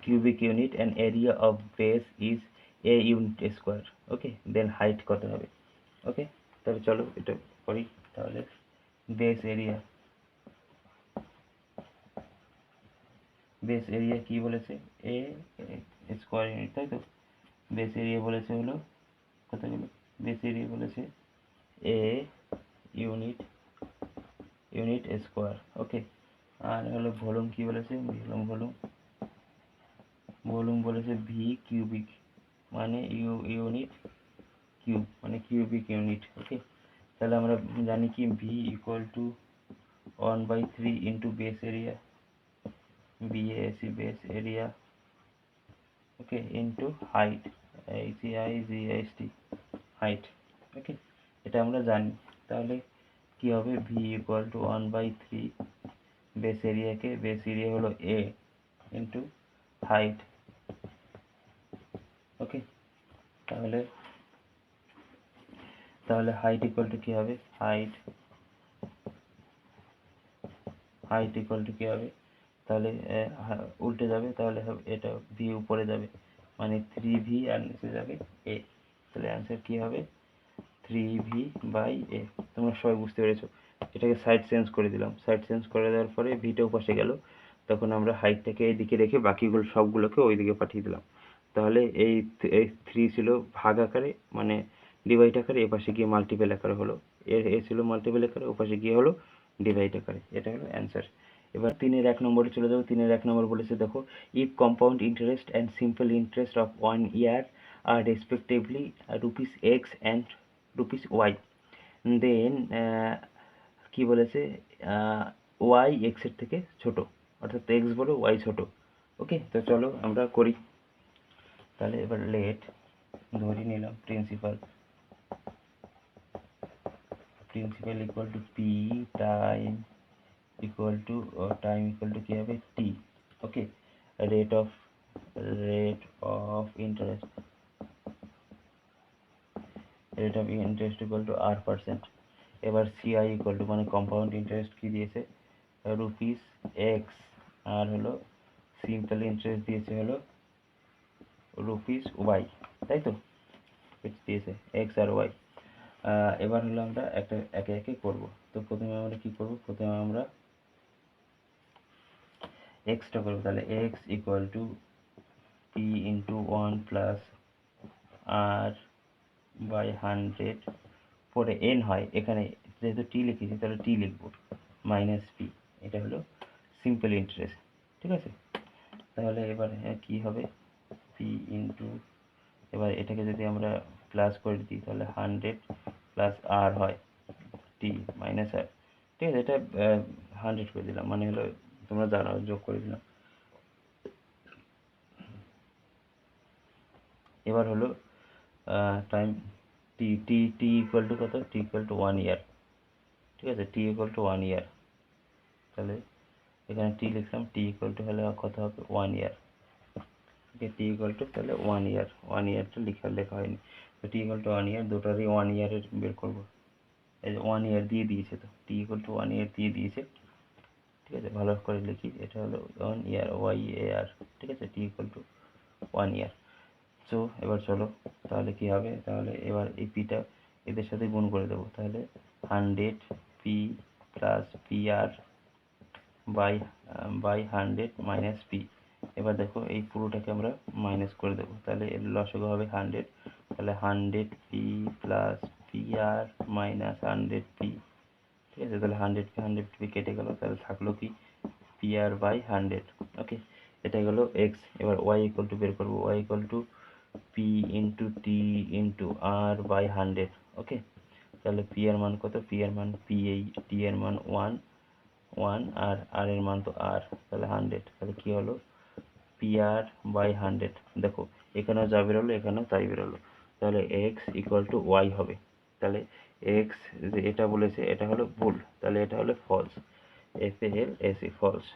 cubic unit and area of base is a unit square. Okay, then height কত হবে। ওকে, তাহলে চলো এটা করি। তাহলে বেস এরিয়া কি বলেছে, এ স্কোয়ার ইউনিট, তাই তো। বেস এরিয়া বলেছে হলো কতগুলো, বেস এরিয়া বলেছে এ ইউনিট স্কোয়ার। ওকে, আর হলো ভলিউম কি বলেছে, ভলিউম বলেছে ভি কিউবিক মানে ইউনিট কিউব মানে কিউবিক ইউনিট। ওকে, তাহলে আমরা জানি কি V equal to 1/3 into base area, BAC base area, okay, into height, HIGHT height. Okay, এটা আমরা জানি। তাহলে কি হবে, V equal to 1/3 base area হলো এ ইন্টু হাইট। ওকে, তাহলে হাইট ইকুয়াল টু কি হবে, হাইট ইকুয়াল টু কি হবে, তাহলে উল্টে যাবে, তাহলে এটা ভি উপরে যাবে মানে 3v আর নিচে যাবে এ। তাহলে অ্যান্সার কি হবে 3v/a। তোমরা সবাই বুঝতে পেরেছো। এটাকে সাইড চেঞ্জ করে দিলাম, সাইড চেঞ্জ করে দেওয়ার পরে ভিটাও পাশে গেল, তখন আমরা হাইটটাকে এইদিকে রেখে বাকিগুলো সবগুলোকে ওইদিকে পাঠিয়ে দিলাম। তাহলে এই 3 ছিল ভাগ আকারে মানে ডিভাইড আকারে, এ পাশে গিয়ে মাল্টিপল আকারে হলো। এ ছিল মাল্টিপল আকারে, ও পাশে গিয়ে হলো ডিভাইড আকারে। এটা হলো অ্যান্সার। এবার 3-এর 1 নম্বরে চলে যাবো। 3-এর 1 নম্বর বলেছে দেখো, if compound interest and simple interest of 1 year are respectively ₹x and ₹y, দেন কি বলেছে, y x এর থেকে ছোট, অর্থাৎ x বড় y ছোট। ওকে, তো চলো আমরা করি। তাহলে এবার লেট ধরে নিলাম principal equal to P time equal to কি হবে T. Okay, rate of interest equal to r%। এবার সিআই ইকুয়াল টু মানে কম্পাউন্ড ইন্টারেস্ট কি দিয়েছে, ₹x, আর হলো সিম্পল ইন্টারেস্ট দিয়েছে হলো ₹y, তাই তো, দিয়েছে x আর y। এবার হলো আমরা একটা একে একে করব। তো প্রথমে আমরা কি করব, প্রথমে আমরা এক্সটা করবো। তাহলে x equal two p into 1 plus r/100, পরে n হয়, এখানে যেহেতু টি লিখেছি তাহলে টি লিখবো, মাইনাস পি। এটা হলো সিম্পল ইন্টারেস্ট, ঠিক আছে। তাহলে এবার কি হবে, পি ইন্টু, এবার এটাকে যদি আমরা প্লাস করে দিই তাহলে 100 প্লাস আর হয় টি মাইনাস আর, ঠিক আছে। এটা 100 করে দিলাম মানে হলো, তোমরা জানো, যোগ করে দিলাম। এবার হলো time T T T equal to কত, টি ইকুয়াল টু 1 ইয়ার, ঠিক আছে, টি ইকুয়াল টু 1 ইয়ার। তাহলে এখানে টি লিখলাম, টি ইকুয়াল টু হলে কত হবে 1 ইয়ার, ওকে, টি ইকুয়াল টু তাহলে 1 ইয়ার, 1 ইয়ারটা লেখা হয়নি, তো টি ইকুয়াল টু 1 ইয়ার, দুটারই 1 ইয়ারের বের করবো। এই যে 1 ইয়ার দিয়ে দিয়েছে, তো টি ইকুয়াল টু 1 ইয়ার দিয়ে দিয়েছে, ঠিক আছে, ভালো করে লিখি, এটা হলো 1 ইয়ার, ওয়াই এ আর, ঠিক আছে, টি ইকুয়াল টু 1 ইয়ার। সো এবার চলো, তাহলে কি হবে, তাহলে এবার এই পিটা এদের সাথে গুণ করে দেবো, তাহলে 100 P plus P R by 100 minus P. এবার দেখো এই পুরোটাকে আমরা মাইনাস করে দেবো, তাহলে এর লসাগু হবে 100, তাহলে 100 পি প্লাস পি আর মাইনাস 100 পি, ঠিক আছে, তাহলে 100 পি কেটে গেল, তাহলে থাকলো কি পি আর বাই 100, ওকে, এটা গেলো এক্স। এবার ওয়াই ইকুয়াল টু বের করবো, Y equal to P into T into R by 100, okay, তাহলে পি এর মান কত, পি এর মান পি, এই টি এর মান 1 আর আর এর মান তো আর, তাহলে 100, তাহলে কি হলো পি আর বাই 100। দেখো এখানেও যা বেরোলো এখানেও তাই বেরোলো, তাহলে এক্স ইকুয়াল টু ওয়াই হবে। তাহলে এক্স যে এটা বলেছে এটা হলো ভুল, তাহলে এটা হলো false, F A L S E, false.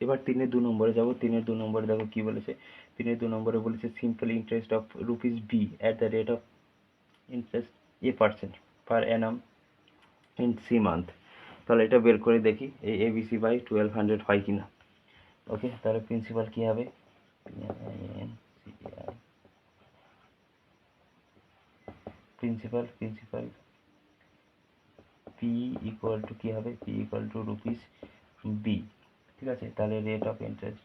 এবার 3-2 নম্বরে যাবো, 3-2 নম্বরে দেখো কি বলেছে, 3-2 নম্বরে বলেছে simple interest of rupees B at the rate of interest A% per annum in 3 month. তাহলে এটা বের করে দেখি এই এবিসি বাই 1200 হয় কিনা, ওকে, তাহলে প্রিন্সিপাল কি হবে, প্রিন্সিপাল পি ইকুয়াল টু কি হবে, P equal to rupees B, ঠিক আছে, তাহলে rate of interest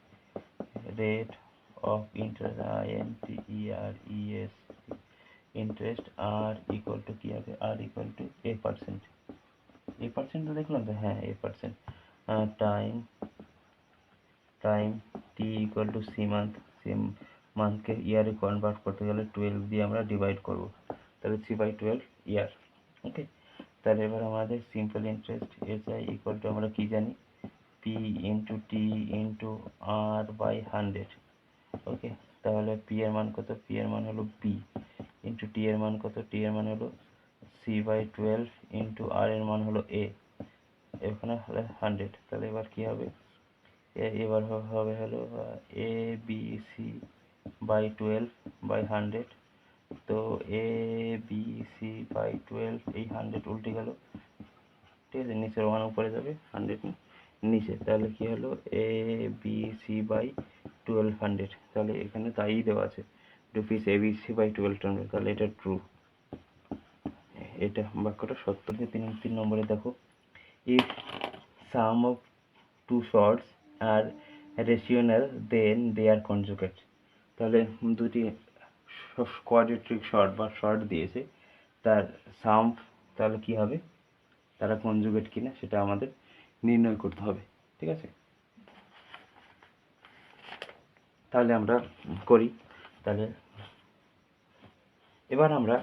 INTEREST interest R equal to কি হবে, R equal to A%, A% তো দেখলাম তো, হ্যাঁ A%, time T equal to মান্থকে ইয়ারে কনভার্ট করতে গেলে 12 দিয়ে আমরা ডিভাইড করব, তাহলে 3/12 ইয়ার, ওকে, তাহলে এবার আমাদের simple interest SI equal to আমরা কি জানি, P into T into R by 100, okay, তাহলে পি এর মান কত, পি এর মান হলো বি, ইন্টু টি এর মান কত, টি এর মান হলো C/12, ইন্টু আর এর মান হলো এ, এখানে হলো 100, তাহলে এবার কি হবে, এবার হবে হলো এ বি সি বাই 12/100, তো এ বি সি বাই 12, এই 100 উল্টে গেল, ঠিক আছে, নিচের 1 উপরে যাবে, 100 নিচে, তাহলে কি হলো এ বি সি বাই 1200, তাহলে এখানে তাই দেওয়া আছে rupees A B C by 1200, তাহলে এটা ট্রু, এটা বাক্যটা সত্য। 3 নম্বরে দেখো, if sum of two surds are rational then they are conjugate, তাহলে দুটি কোয়াড্রেটিক শর্ট বা শর্ট দিয়েছে, তার সাম তাহলে কি হবে, তারা কনজুগেট কিনা সেটা আমাদের নির্ণয় করতে হবে, ঠিক আছে, তাহলে আমরা করি। তাহলে এবার আমরা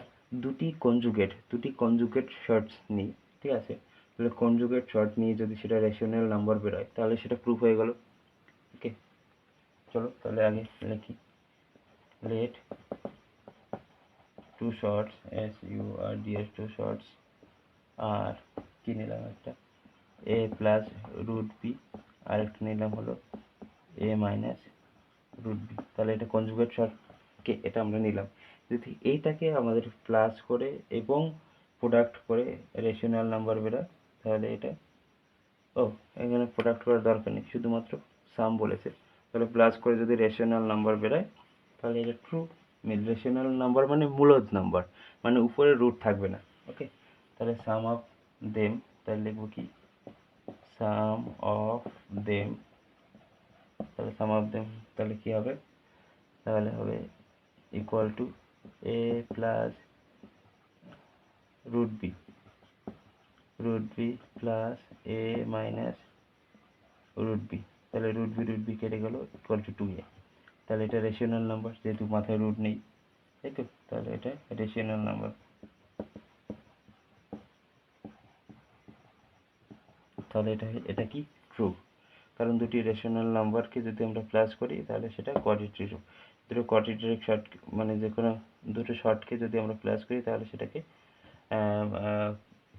দুটি কনজুগেট শর্টস নিই, ঠিক আছে, তাহলে কনজুগেট শর্ট নিয়ে যদি সেটা রেশনাল নাম্বার বেরোয় তাহলে সেটা প্রুফ হয়ে গেল, ওকে, চলো তাহলে আগে লিখি, let two surds two surds আর কি নিলাম একটা এ প্লাস রুট বি, আর একটা নিলাম হলো এ মাইনাস রুট বি, তাহলে এটা কনজুগেট শর্টকে এটা আমরা নিলাম। যদি এইটাকে আমাদের প্লাস করে এবং প্রোডাক্ট করে রেশনাল নাম্বার বেরোয় তাহলে এটা, ও এখানে প্রোডাক্ট করার দরকার নেই, শুধুমাত্র সাম বলেছে, তাহলে প্লাস করে যদি রেশনাল নাম্বার বেরোয় তাহলে এটা ট্রু। রেশনাল নাম্বার মানে মূলদ নাম্বার, মানে উপরে রুট থাকবে না, ওকে, তাহলে সাম অফ দেম, তাহলে লিখবো কি সাম অফ দেম, তাহলে সাম অফ দেম তাহলে কি হবে, তাহলে হবে equal to A plus root B plus A minus root B, তাহলে রুট বি কেটে গেল, ইকুয়াল টু 2a, তাহলে এটা রেশনাল নাম্বার, যেহেতু মাথায় রুট নেই, তাই তো, তাহলে এটা রেশনাল নাম্বার, তাহলে এটা কি ট্রু। কারণ দুটি রেশনাল নাম্বারকে যদি আমরা প্লাস করি তাহলে সেটা কোয়াড্রেটিক রূপ। দুটো কোয়াড্রেটিক শর্ট মানে যে কোনো দুটো শর্টকে যদি আমরা প্লাস করি তাহলে সেটাকে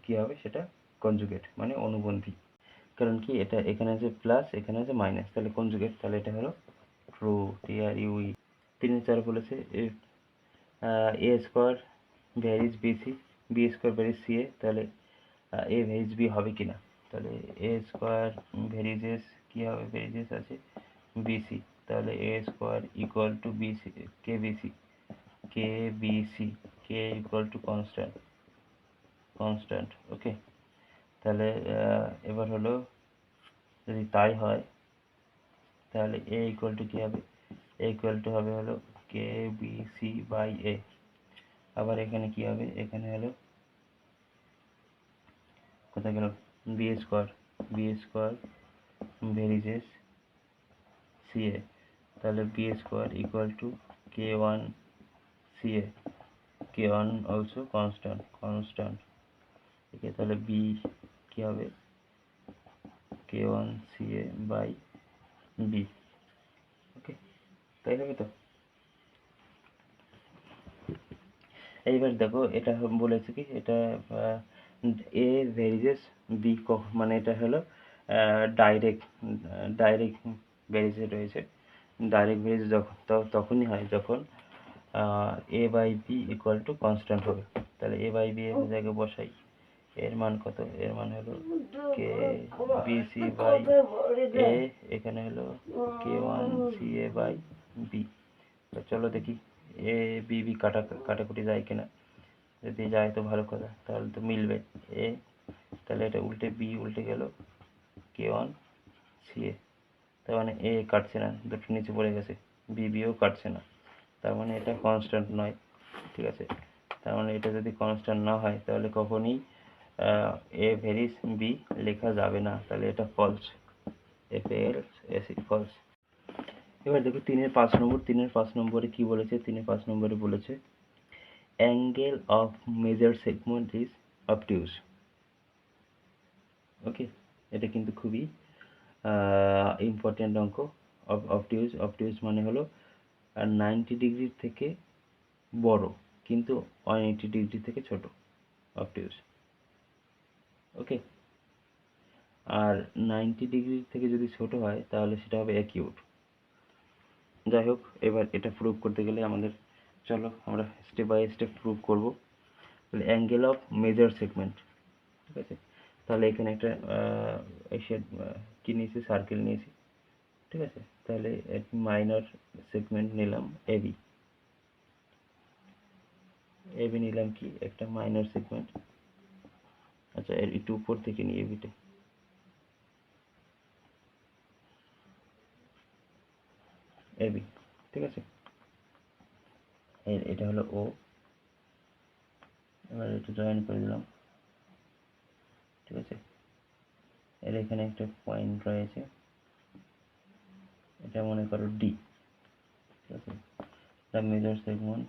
কী হবে, সেটা কনজুগেট মানে অনুবন্ধী। কারণ কি, এটা এখানে আছে প্লাস, এখানে আছে মাইনাস, তাহলে কনজুগেট, তাহলে এটা হলো ট্রু, TRUE। 3-4 বলেছে A square varies BC, B square varies CA, তাহলে এ ভ্যারিজ বি হবে কি না, তাহলে এ স্কোয়ার ভ্যারিজেস কী হবে, ভ্যারিজেস আছে BC, তাহলে A square equal to BC KBC, K equal to constant. Okay, তাহলে এবার হলো যদি তাই হয় তাহলে এ ইকুয়াল টু কী হবে, এ ইকুয়াল টু হবে হলো KBC/A। আবার এখানে কি হবে, এখানে হলো কোথায় গেল বি স্কোয়ার ভেরিজেস CA, তাহলে B square equal to K1 CA, K1 also constant. ঠিক আছে, তাহলে বি কি হবে K1 CA/B। ওকে, তাই হবে তো। এইবার দেখো এটা বলেছে কি, এটা এ ভেরিজেস বি, মানে এটা হলো ডাইরেক্ট ভেরিজে রয়েছে। ডাইরেক্ট ভেরিজ তখনই হয় যখন A/B ইকুয়াল টু কনস্ট্যান্ট হবে। তাহলে A/B এর জায়গায় বসাই, এর মান কত, এর মান হলো KBC/A, এখানে হলো K1CA/B। তো চলো দেখি A/B কাটাকুটি যায় কিনা, যদি যায় তো ভালো কথা, তাহলে তো মিলবে এ, তাহলে এটা উল্টে বি উল্টে গেল K1CA, তার মানে এ কাটছে না, দুটো নিচে পড়ে গেছে, বিও কাটছে না, তার মানে এটা কনস্ট্যান্ট নয়। ঠিক আছে, তার মানে এটা যদি কনস্ট্যান্ট না হয় তাহলে কখনই এ ভেরিজ বি লেখা যাবে না, তাহলে এটা ফলস, ফলস। এবার দেখো 3-5 নম্বরে কি বলেছে, 3-5 নম্বরে বলেছে angle of major segment is obtuse. Okay, এটা কিন্তু খুবই ইম্পর্টেন্ট অঙ্ক। অবটিউজ মানে হলো 90 ডিগ্রির থেকে বড় কিন্তু 180 ডিগ্রি থেকে ছোট, অবটিউজ। ওকে, আর 90 ডিগ্রি থেকে যদি ছোট হয় তাহলে সেটা হবে অ্যাকিউট। যাই হোক, এবার এটা প্রুভ করতে গেলে আমাদের, চলো আমরা স্টেপ বাই স্টেপ প্রুভ করব। তাহলে অ্যাঙ্গেল অফ মেজর সেগমেন্ট, ঠিক আছে, তাহলে এখানে একটা কি নিয়েছি, সার্কেল নিয়েছি। ঠিক আছে, তাহলে মাইনর সেগমেন্ট নিলাম এবি নিলাম কি একটা মাইনর সেগমেন্ট। আচ্ছা, এর একটু উপর থেকে নিয়ে এবিটা, এবি, ঠিক আছে, এটা হলো ও। এবার এটা জয়েন করে দিলাম। ঠিক আছে, এর এখানে একটা পয়েন্ট রয়েছে, এটা মনে করো ডি। ঠিক আছে, এটা মেজর সেগমেন্ট,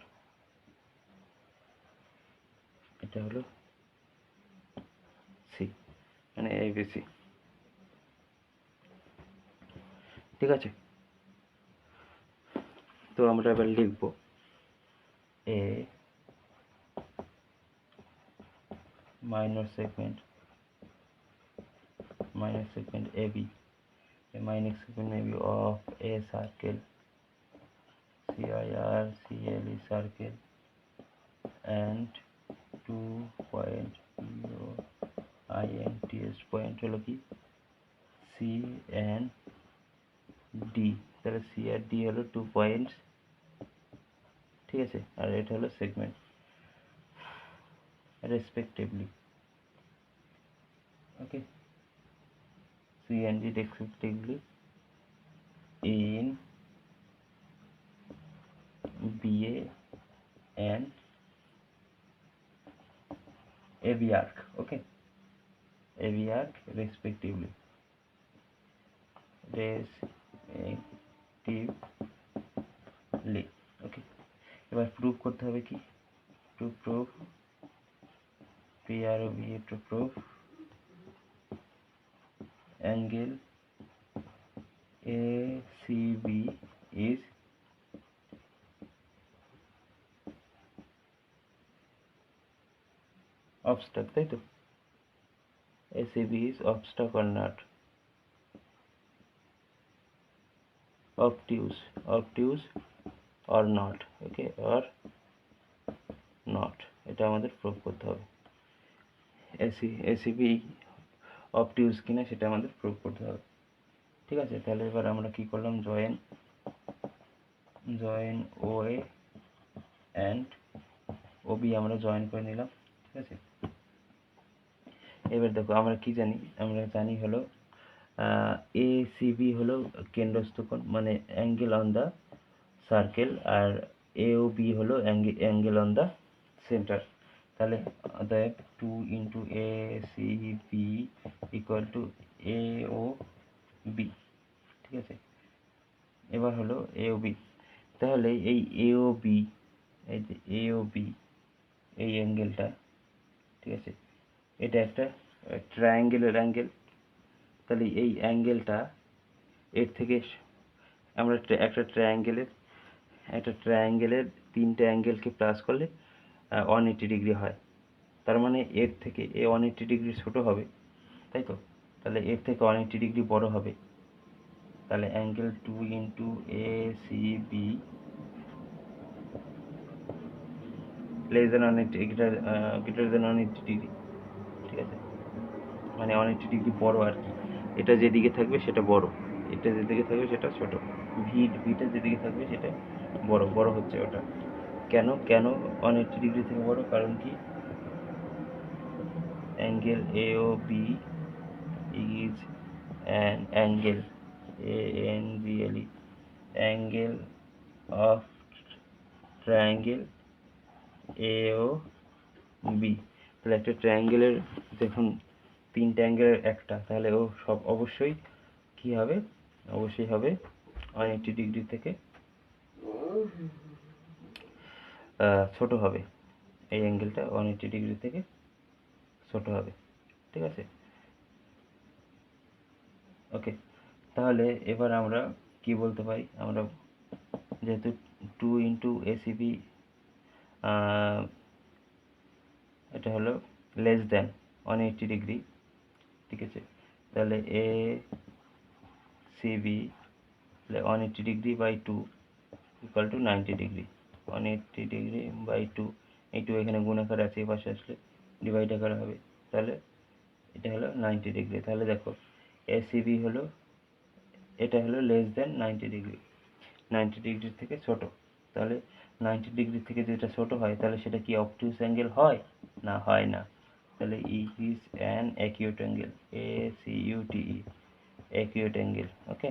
এটা হলো সি, মানে ABC। ঠিক আছে, তো আমরা এবার লিখব এ minor segment AB, a minor segment AB of a circle CIRCLE circle and 2.0 INTS point হলো কি C and D, তাহলে C আর D হলো 2 পয়েন্টস। ঠিক আছে, আর এটা হলো segment respectively. Okay, C and D respectively in BA and AB arc. Okay, AB arc respectively. ওকে, এবার prove করতে হবে কি, to prove PROV, to prove angle ACB is obstruct, তাই তো? ACB is obstruct or not, obtuse or not, okay, or not, এটা আমাদের prove করতে হবে। ACB obtuse কিনা সেটা আমাদের প্রুভ করতে হবে, ঠিক আছে? তাহলে এবার আমরা কি করলাম, জয়েন OA অ্যান্ড OB আমরা জয়েন করে নিলাম, ঠিক আছে? এবার দেখো আমরা কি জানি, আমরা জানি হলো ACB হলো কেন্দ্রস্থ কোণ, মানে অ্যাঙ্গেল অন দ্য সার্কেল, আর AOB হলো অ্যাঙ্গেল অন দ্য সেন্টার। তাহলে অতএব 2 into ACB equal to AOB, ঠিক আছে? এবার হলো AOB, তাহলে এই AOB, এই যে AOB এই অ্যাঙ্গেলটা, ঠিক আছে, এটা একটা ট্রায়াঙ্গেলের অ্যাঙ্গেল। তাহলে এই অ্যাঙ্গেলটা এর থেকে আমরা একটা ট্রায়াঙ্গেলের তিনটে অ্যাঙ্গেলকে প্লাস করলে 180 ডিগ্রি হয়। তার মানে এর থেকে এ 180 ডিগ্রি ছোট হবে, তাই তো? তাহলে এর থেকে 180 ডিগ্রি বড় হবে। তাহলে angle 2 into ACB less than 180, greater than 180 degree, ঠিক আছে? মানে 180 ডিগ্রি বড় আর কি। এটা যেদিকে থাকবে সেটা বড়, এটা যেদিকে থাকবে সেটা ছোট। ভিটা যেদিকে থাকবে সেটা বড় হচ্ছে ওটা। কেন 180 ডিগ্রি থেকে বড়? কারণ কি, angle AOB is an angle, ANGLE, angle of triangle AOB। তাহলে একটা ট্রায়াঙ্গেলের দেখুন তিনটে অ্যাঙ্গেলের একটা, তাহলে ও সব অবশ্যই কি হবে, অবশ্যই হবে 180 ডিগ্রি থেকে ছোট হবে। এই অ্যাঙ্গেলটা 180 ডিগ্রি থেকে ছোট হবে, ঠিক আছে? ওকে, তাহলে এবার আমরা কি বলতে পারি, আমরা যেহেতু 2 ইন্টু ACB এটা হলো লেস দেন 180 ডিগ্রি, ঠিক আছে? তাহলে ACB 180 degree by 2 equal to 90 degree. 180 degree by 2, এই 2 এখানে গুণাকার আছে, এই পাশে আসলে ডিভাইড আকার হবে। তাহলে এটা হলো 90 ডিগ্রি। তাহলে দেখো ACB হলো, এটা হলো লেস দেন 90 ডিগ্রি, 90 ডিগ্রির থেকে ছোট। তাহলে 90 ডিগ্রি থেকে যেটা ছোট হয় তাহলে সেটা কি অবটিউস অ্যাঙ্গেল হয়? না, হয় না। তাহলে it is an acute angle, ACUTE, acute angle, okay?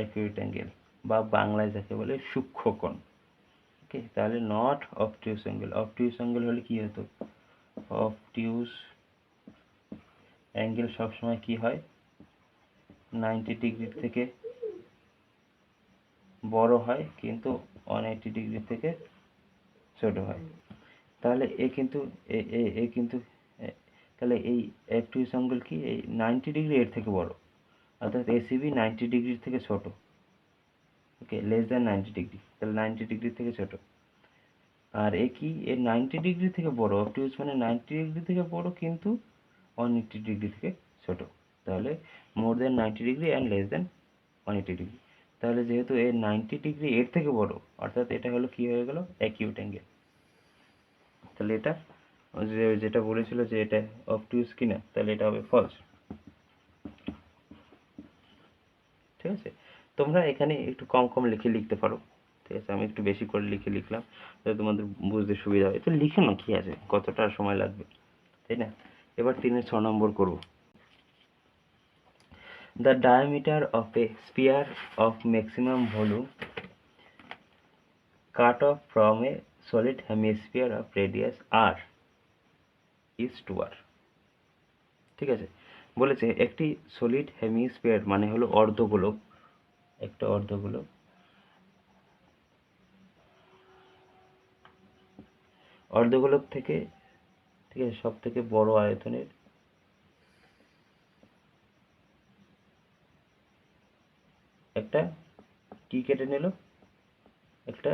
acute angle বা বাংলায় যাকে বলে সূক্ষ্ম কোণ, ওকে? তাহলে নট অবটিউস অ্যাঙ্গেল। অবটিউস অ্যাঙ্গেল হলে কি হতো, অবটিউস অ্যাঙ্গেল সবসময় কি হয়, 90 ডিগ্রির থেকে বড় হয় কিন্তু 180 ডিগ্রি থেকে ছোট হয়। তাহলে তাহলে এই অবটিউস অ্যাঙ্গেল কি, এই 90 ডিগ্রি এর থেকে বড়, অর্থাৎ ACB 90 ডিগ্রির থেকে ছোট, ওকে? লেস দ্যান 90 ডিগ্রি, তাহলে 90 ডিগ্রি থেকে ছোট। আর কি, এর 90 ডিগ্রি থেকে বড়, অবটিউস মানে 90 ডিগ্রি থেকে বড় কিন্তু 180 ডিগ্রি থেকে ছোট। তাহলে মোর দেন 90 degree and less than 180 degree. তাহলে যেহেতু এর 90 ডিগ্রি এর থেকে বড়, অর্থাৎ এটা হলো কি হয়ে গেল, অ্যাকিউট অ্যাঙ্গেল। তাহলে এটা যেটা বলেছিল যে এটা অবটিউস কিনা, তাহলে এটা হবে ফলস, ঠিক আছে? তোমরা এখানে একটু কম লিখতে পারো, ঠিক আছে? আমি একটু বেশি করে লিখলাম যাতে তোমাদের বুঝতে সুবিধা হয়। তো লিখে না, কি আছে, কতটা সময় লাগবে, তাই না? এবার 3-এর 6 নম্বর করব। The diameter of a sphere of maximum volume cut off from a solid hemisphere of radius r is 2r, ঠিক আছে? বলেছে একটি সলিড হেমিস্ফিয়ার মানে হলো অর্ধগোলক, একটা অর্ধগোলক, অর্ধগোলক থেকে, ঠিক আছে, সব থেকে বড় আয়তনের একটা কি কেটে নিল, একটা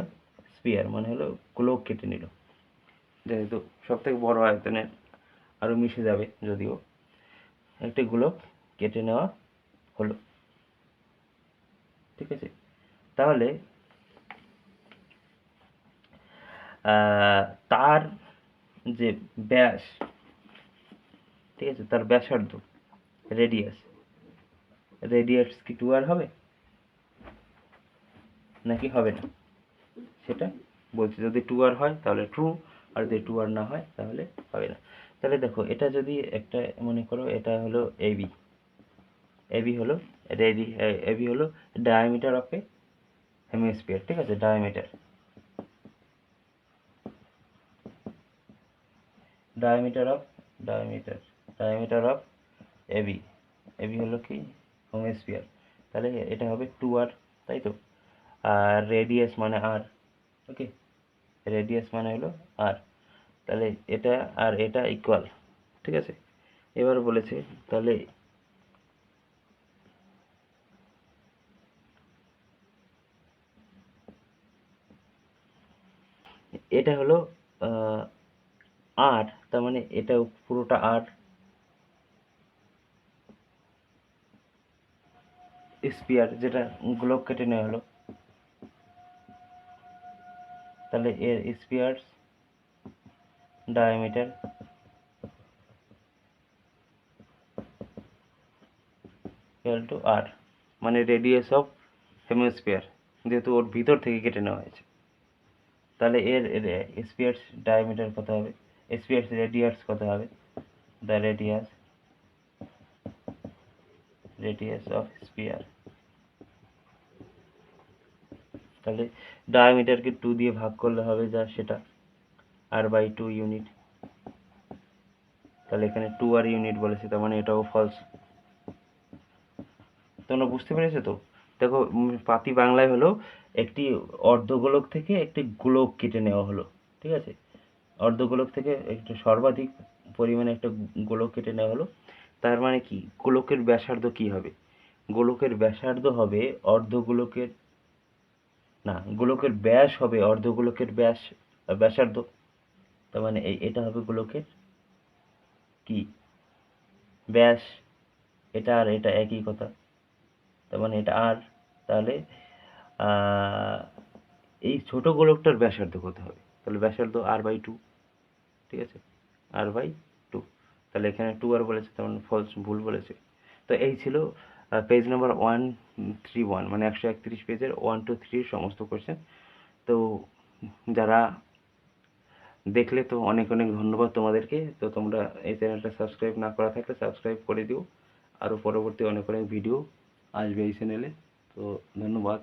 স্পিয়ার মানে হলো গোলক কেটে নিল, যেহেতু সব থেকে বড় আয়তনের আরও মিশে যাবে, যদিও একটি গোলক কেটে নেওয়া হলো। ঠিক আছে, তাহলে তার যে ব্যাস, ঠিক আছে, তার ব্যাসার্ধ রেডিয়াস, রেডিয়াস কি 2r হবে নাকি হবে না সেটা বলছি। যদি 2r হয় তাহলে ট্রু, আর যদি 2r না হয় তাহলে হবে না। তাহলে দেখো, এটা যদি একটা মনে করো এটা হলো এবি, এবি হলো এবি হলো ডায়ামিটার অফ এ হেমিস্ফিয়ার। ঠিক আছে, ডায়ামিটার অফ এবি, এবি হলো কি হেমিস্ফিয়ার, তাহলে এটা হবে 2r, তাই তো। আর রেডিয়াস মানে আর, ওকে, রেডিয়াস মানে হলো আর, তাহলে এটা আর এটা ইকুয়াল। ঠিক আছে, এবার বলেছে তাহলে এটা হলো আর, তার মানে এটা পুরোটা আর স্পিয়ার, যেটা গোলক কেটে নেওয়া হলো, তাহলে এর স্পিয়ার ডায়ামিটার ইকুয়াল টু আর, মানে রেডিয়াস অফ হেমিস্ফিয়ার, যেহেতু ওর ভিতর থেকে কেটে নেওয়া হয়েছে। তাহলে এর স্পিয়ার্স ডায়ামিটার কত হবে, স্পিয়ার্স রেডিয়াস কত হবে, দ্য রেডিয়াস অফ স্পিয়ার, তাহলে ডায়ামিটারকে 2 দিয়ে ভাগ করলে হবে যা সেটা r/2 ইউনিট। তাহলে এখানে 2r ইউনিট বলেছে, তার মানে এটাও ফলস। তোমরা বুঝতে পেরেছো তো? দেখো, পাতি বাংলায় হলো একটি অর্ধগোলক থেকে একটি গোলক কেটে নেওয়া হলো। ঠিক আছে, অর্ধগোলক থেকে একটু সর্বাধিক পরিমাণে একটা গোলক কেটে নেওয়া হলো। তার মানে কি, গোলকের ব্যাসার্ধ কি হবে, গোলকের ব্যাসার্ধ হবে অর্ধগোলকের, না, গোলকের ব্যাস হবে অর্ধগোলকের ব্যাসার্ধ। তার মানে এটা হবে গোলকের কি ব্যাস, এটা আর এটা একই কথা, তার মানে এটা আর। তাহলে এই ছোট গোলকটার ব্যাসার্ধ কত হবে, তাহলে ব্যাসার্ধ r/2। ঠিক আছে, r/2, তাহলে এখানে 2r বলেছে, তার মানে ফলস, ভুল বলেছে। তো এই ছিল পেজ নাম্বার 131, মানে 131 পেজের 1 to 3 সমস্ত কোশ্চেন। তো যারা দেখলে তো অনেক অনেক ধন্যবাদ তোমাদেরকে। তো তোমরা এই চ্যানেলটা সাবস্ক্রাইব না করা থাকলে সাবস্ক্রাইব করে দিও, আরও পরবর্তী অনেক অনেক ভিডিও আসবে এই চ্যানেলে। তো ধন্যবাদ।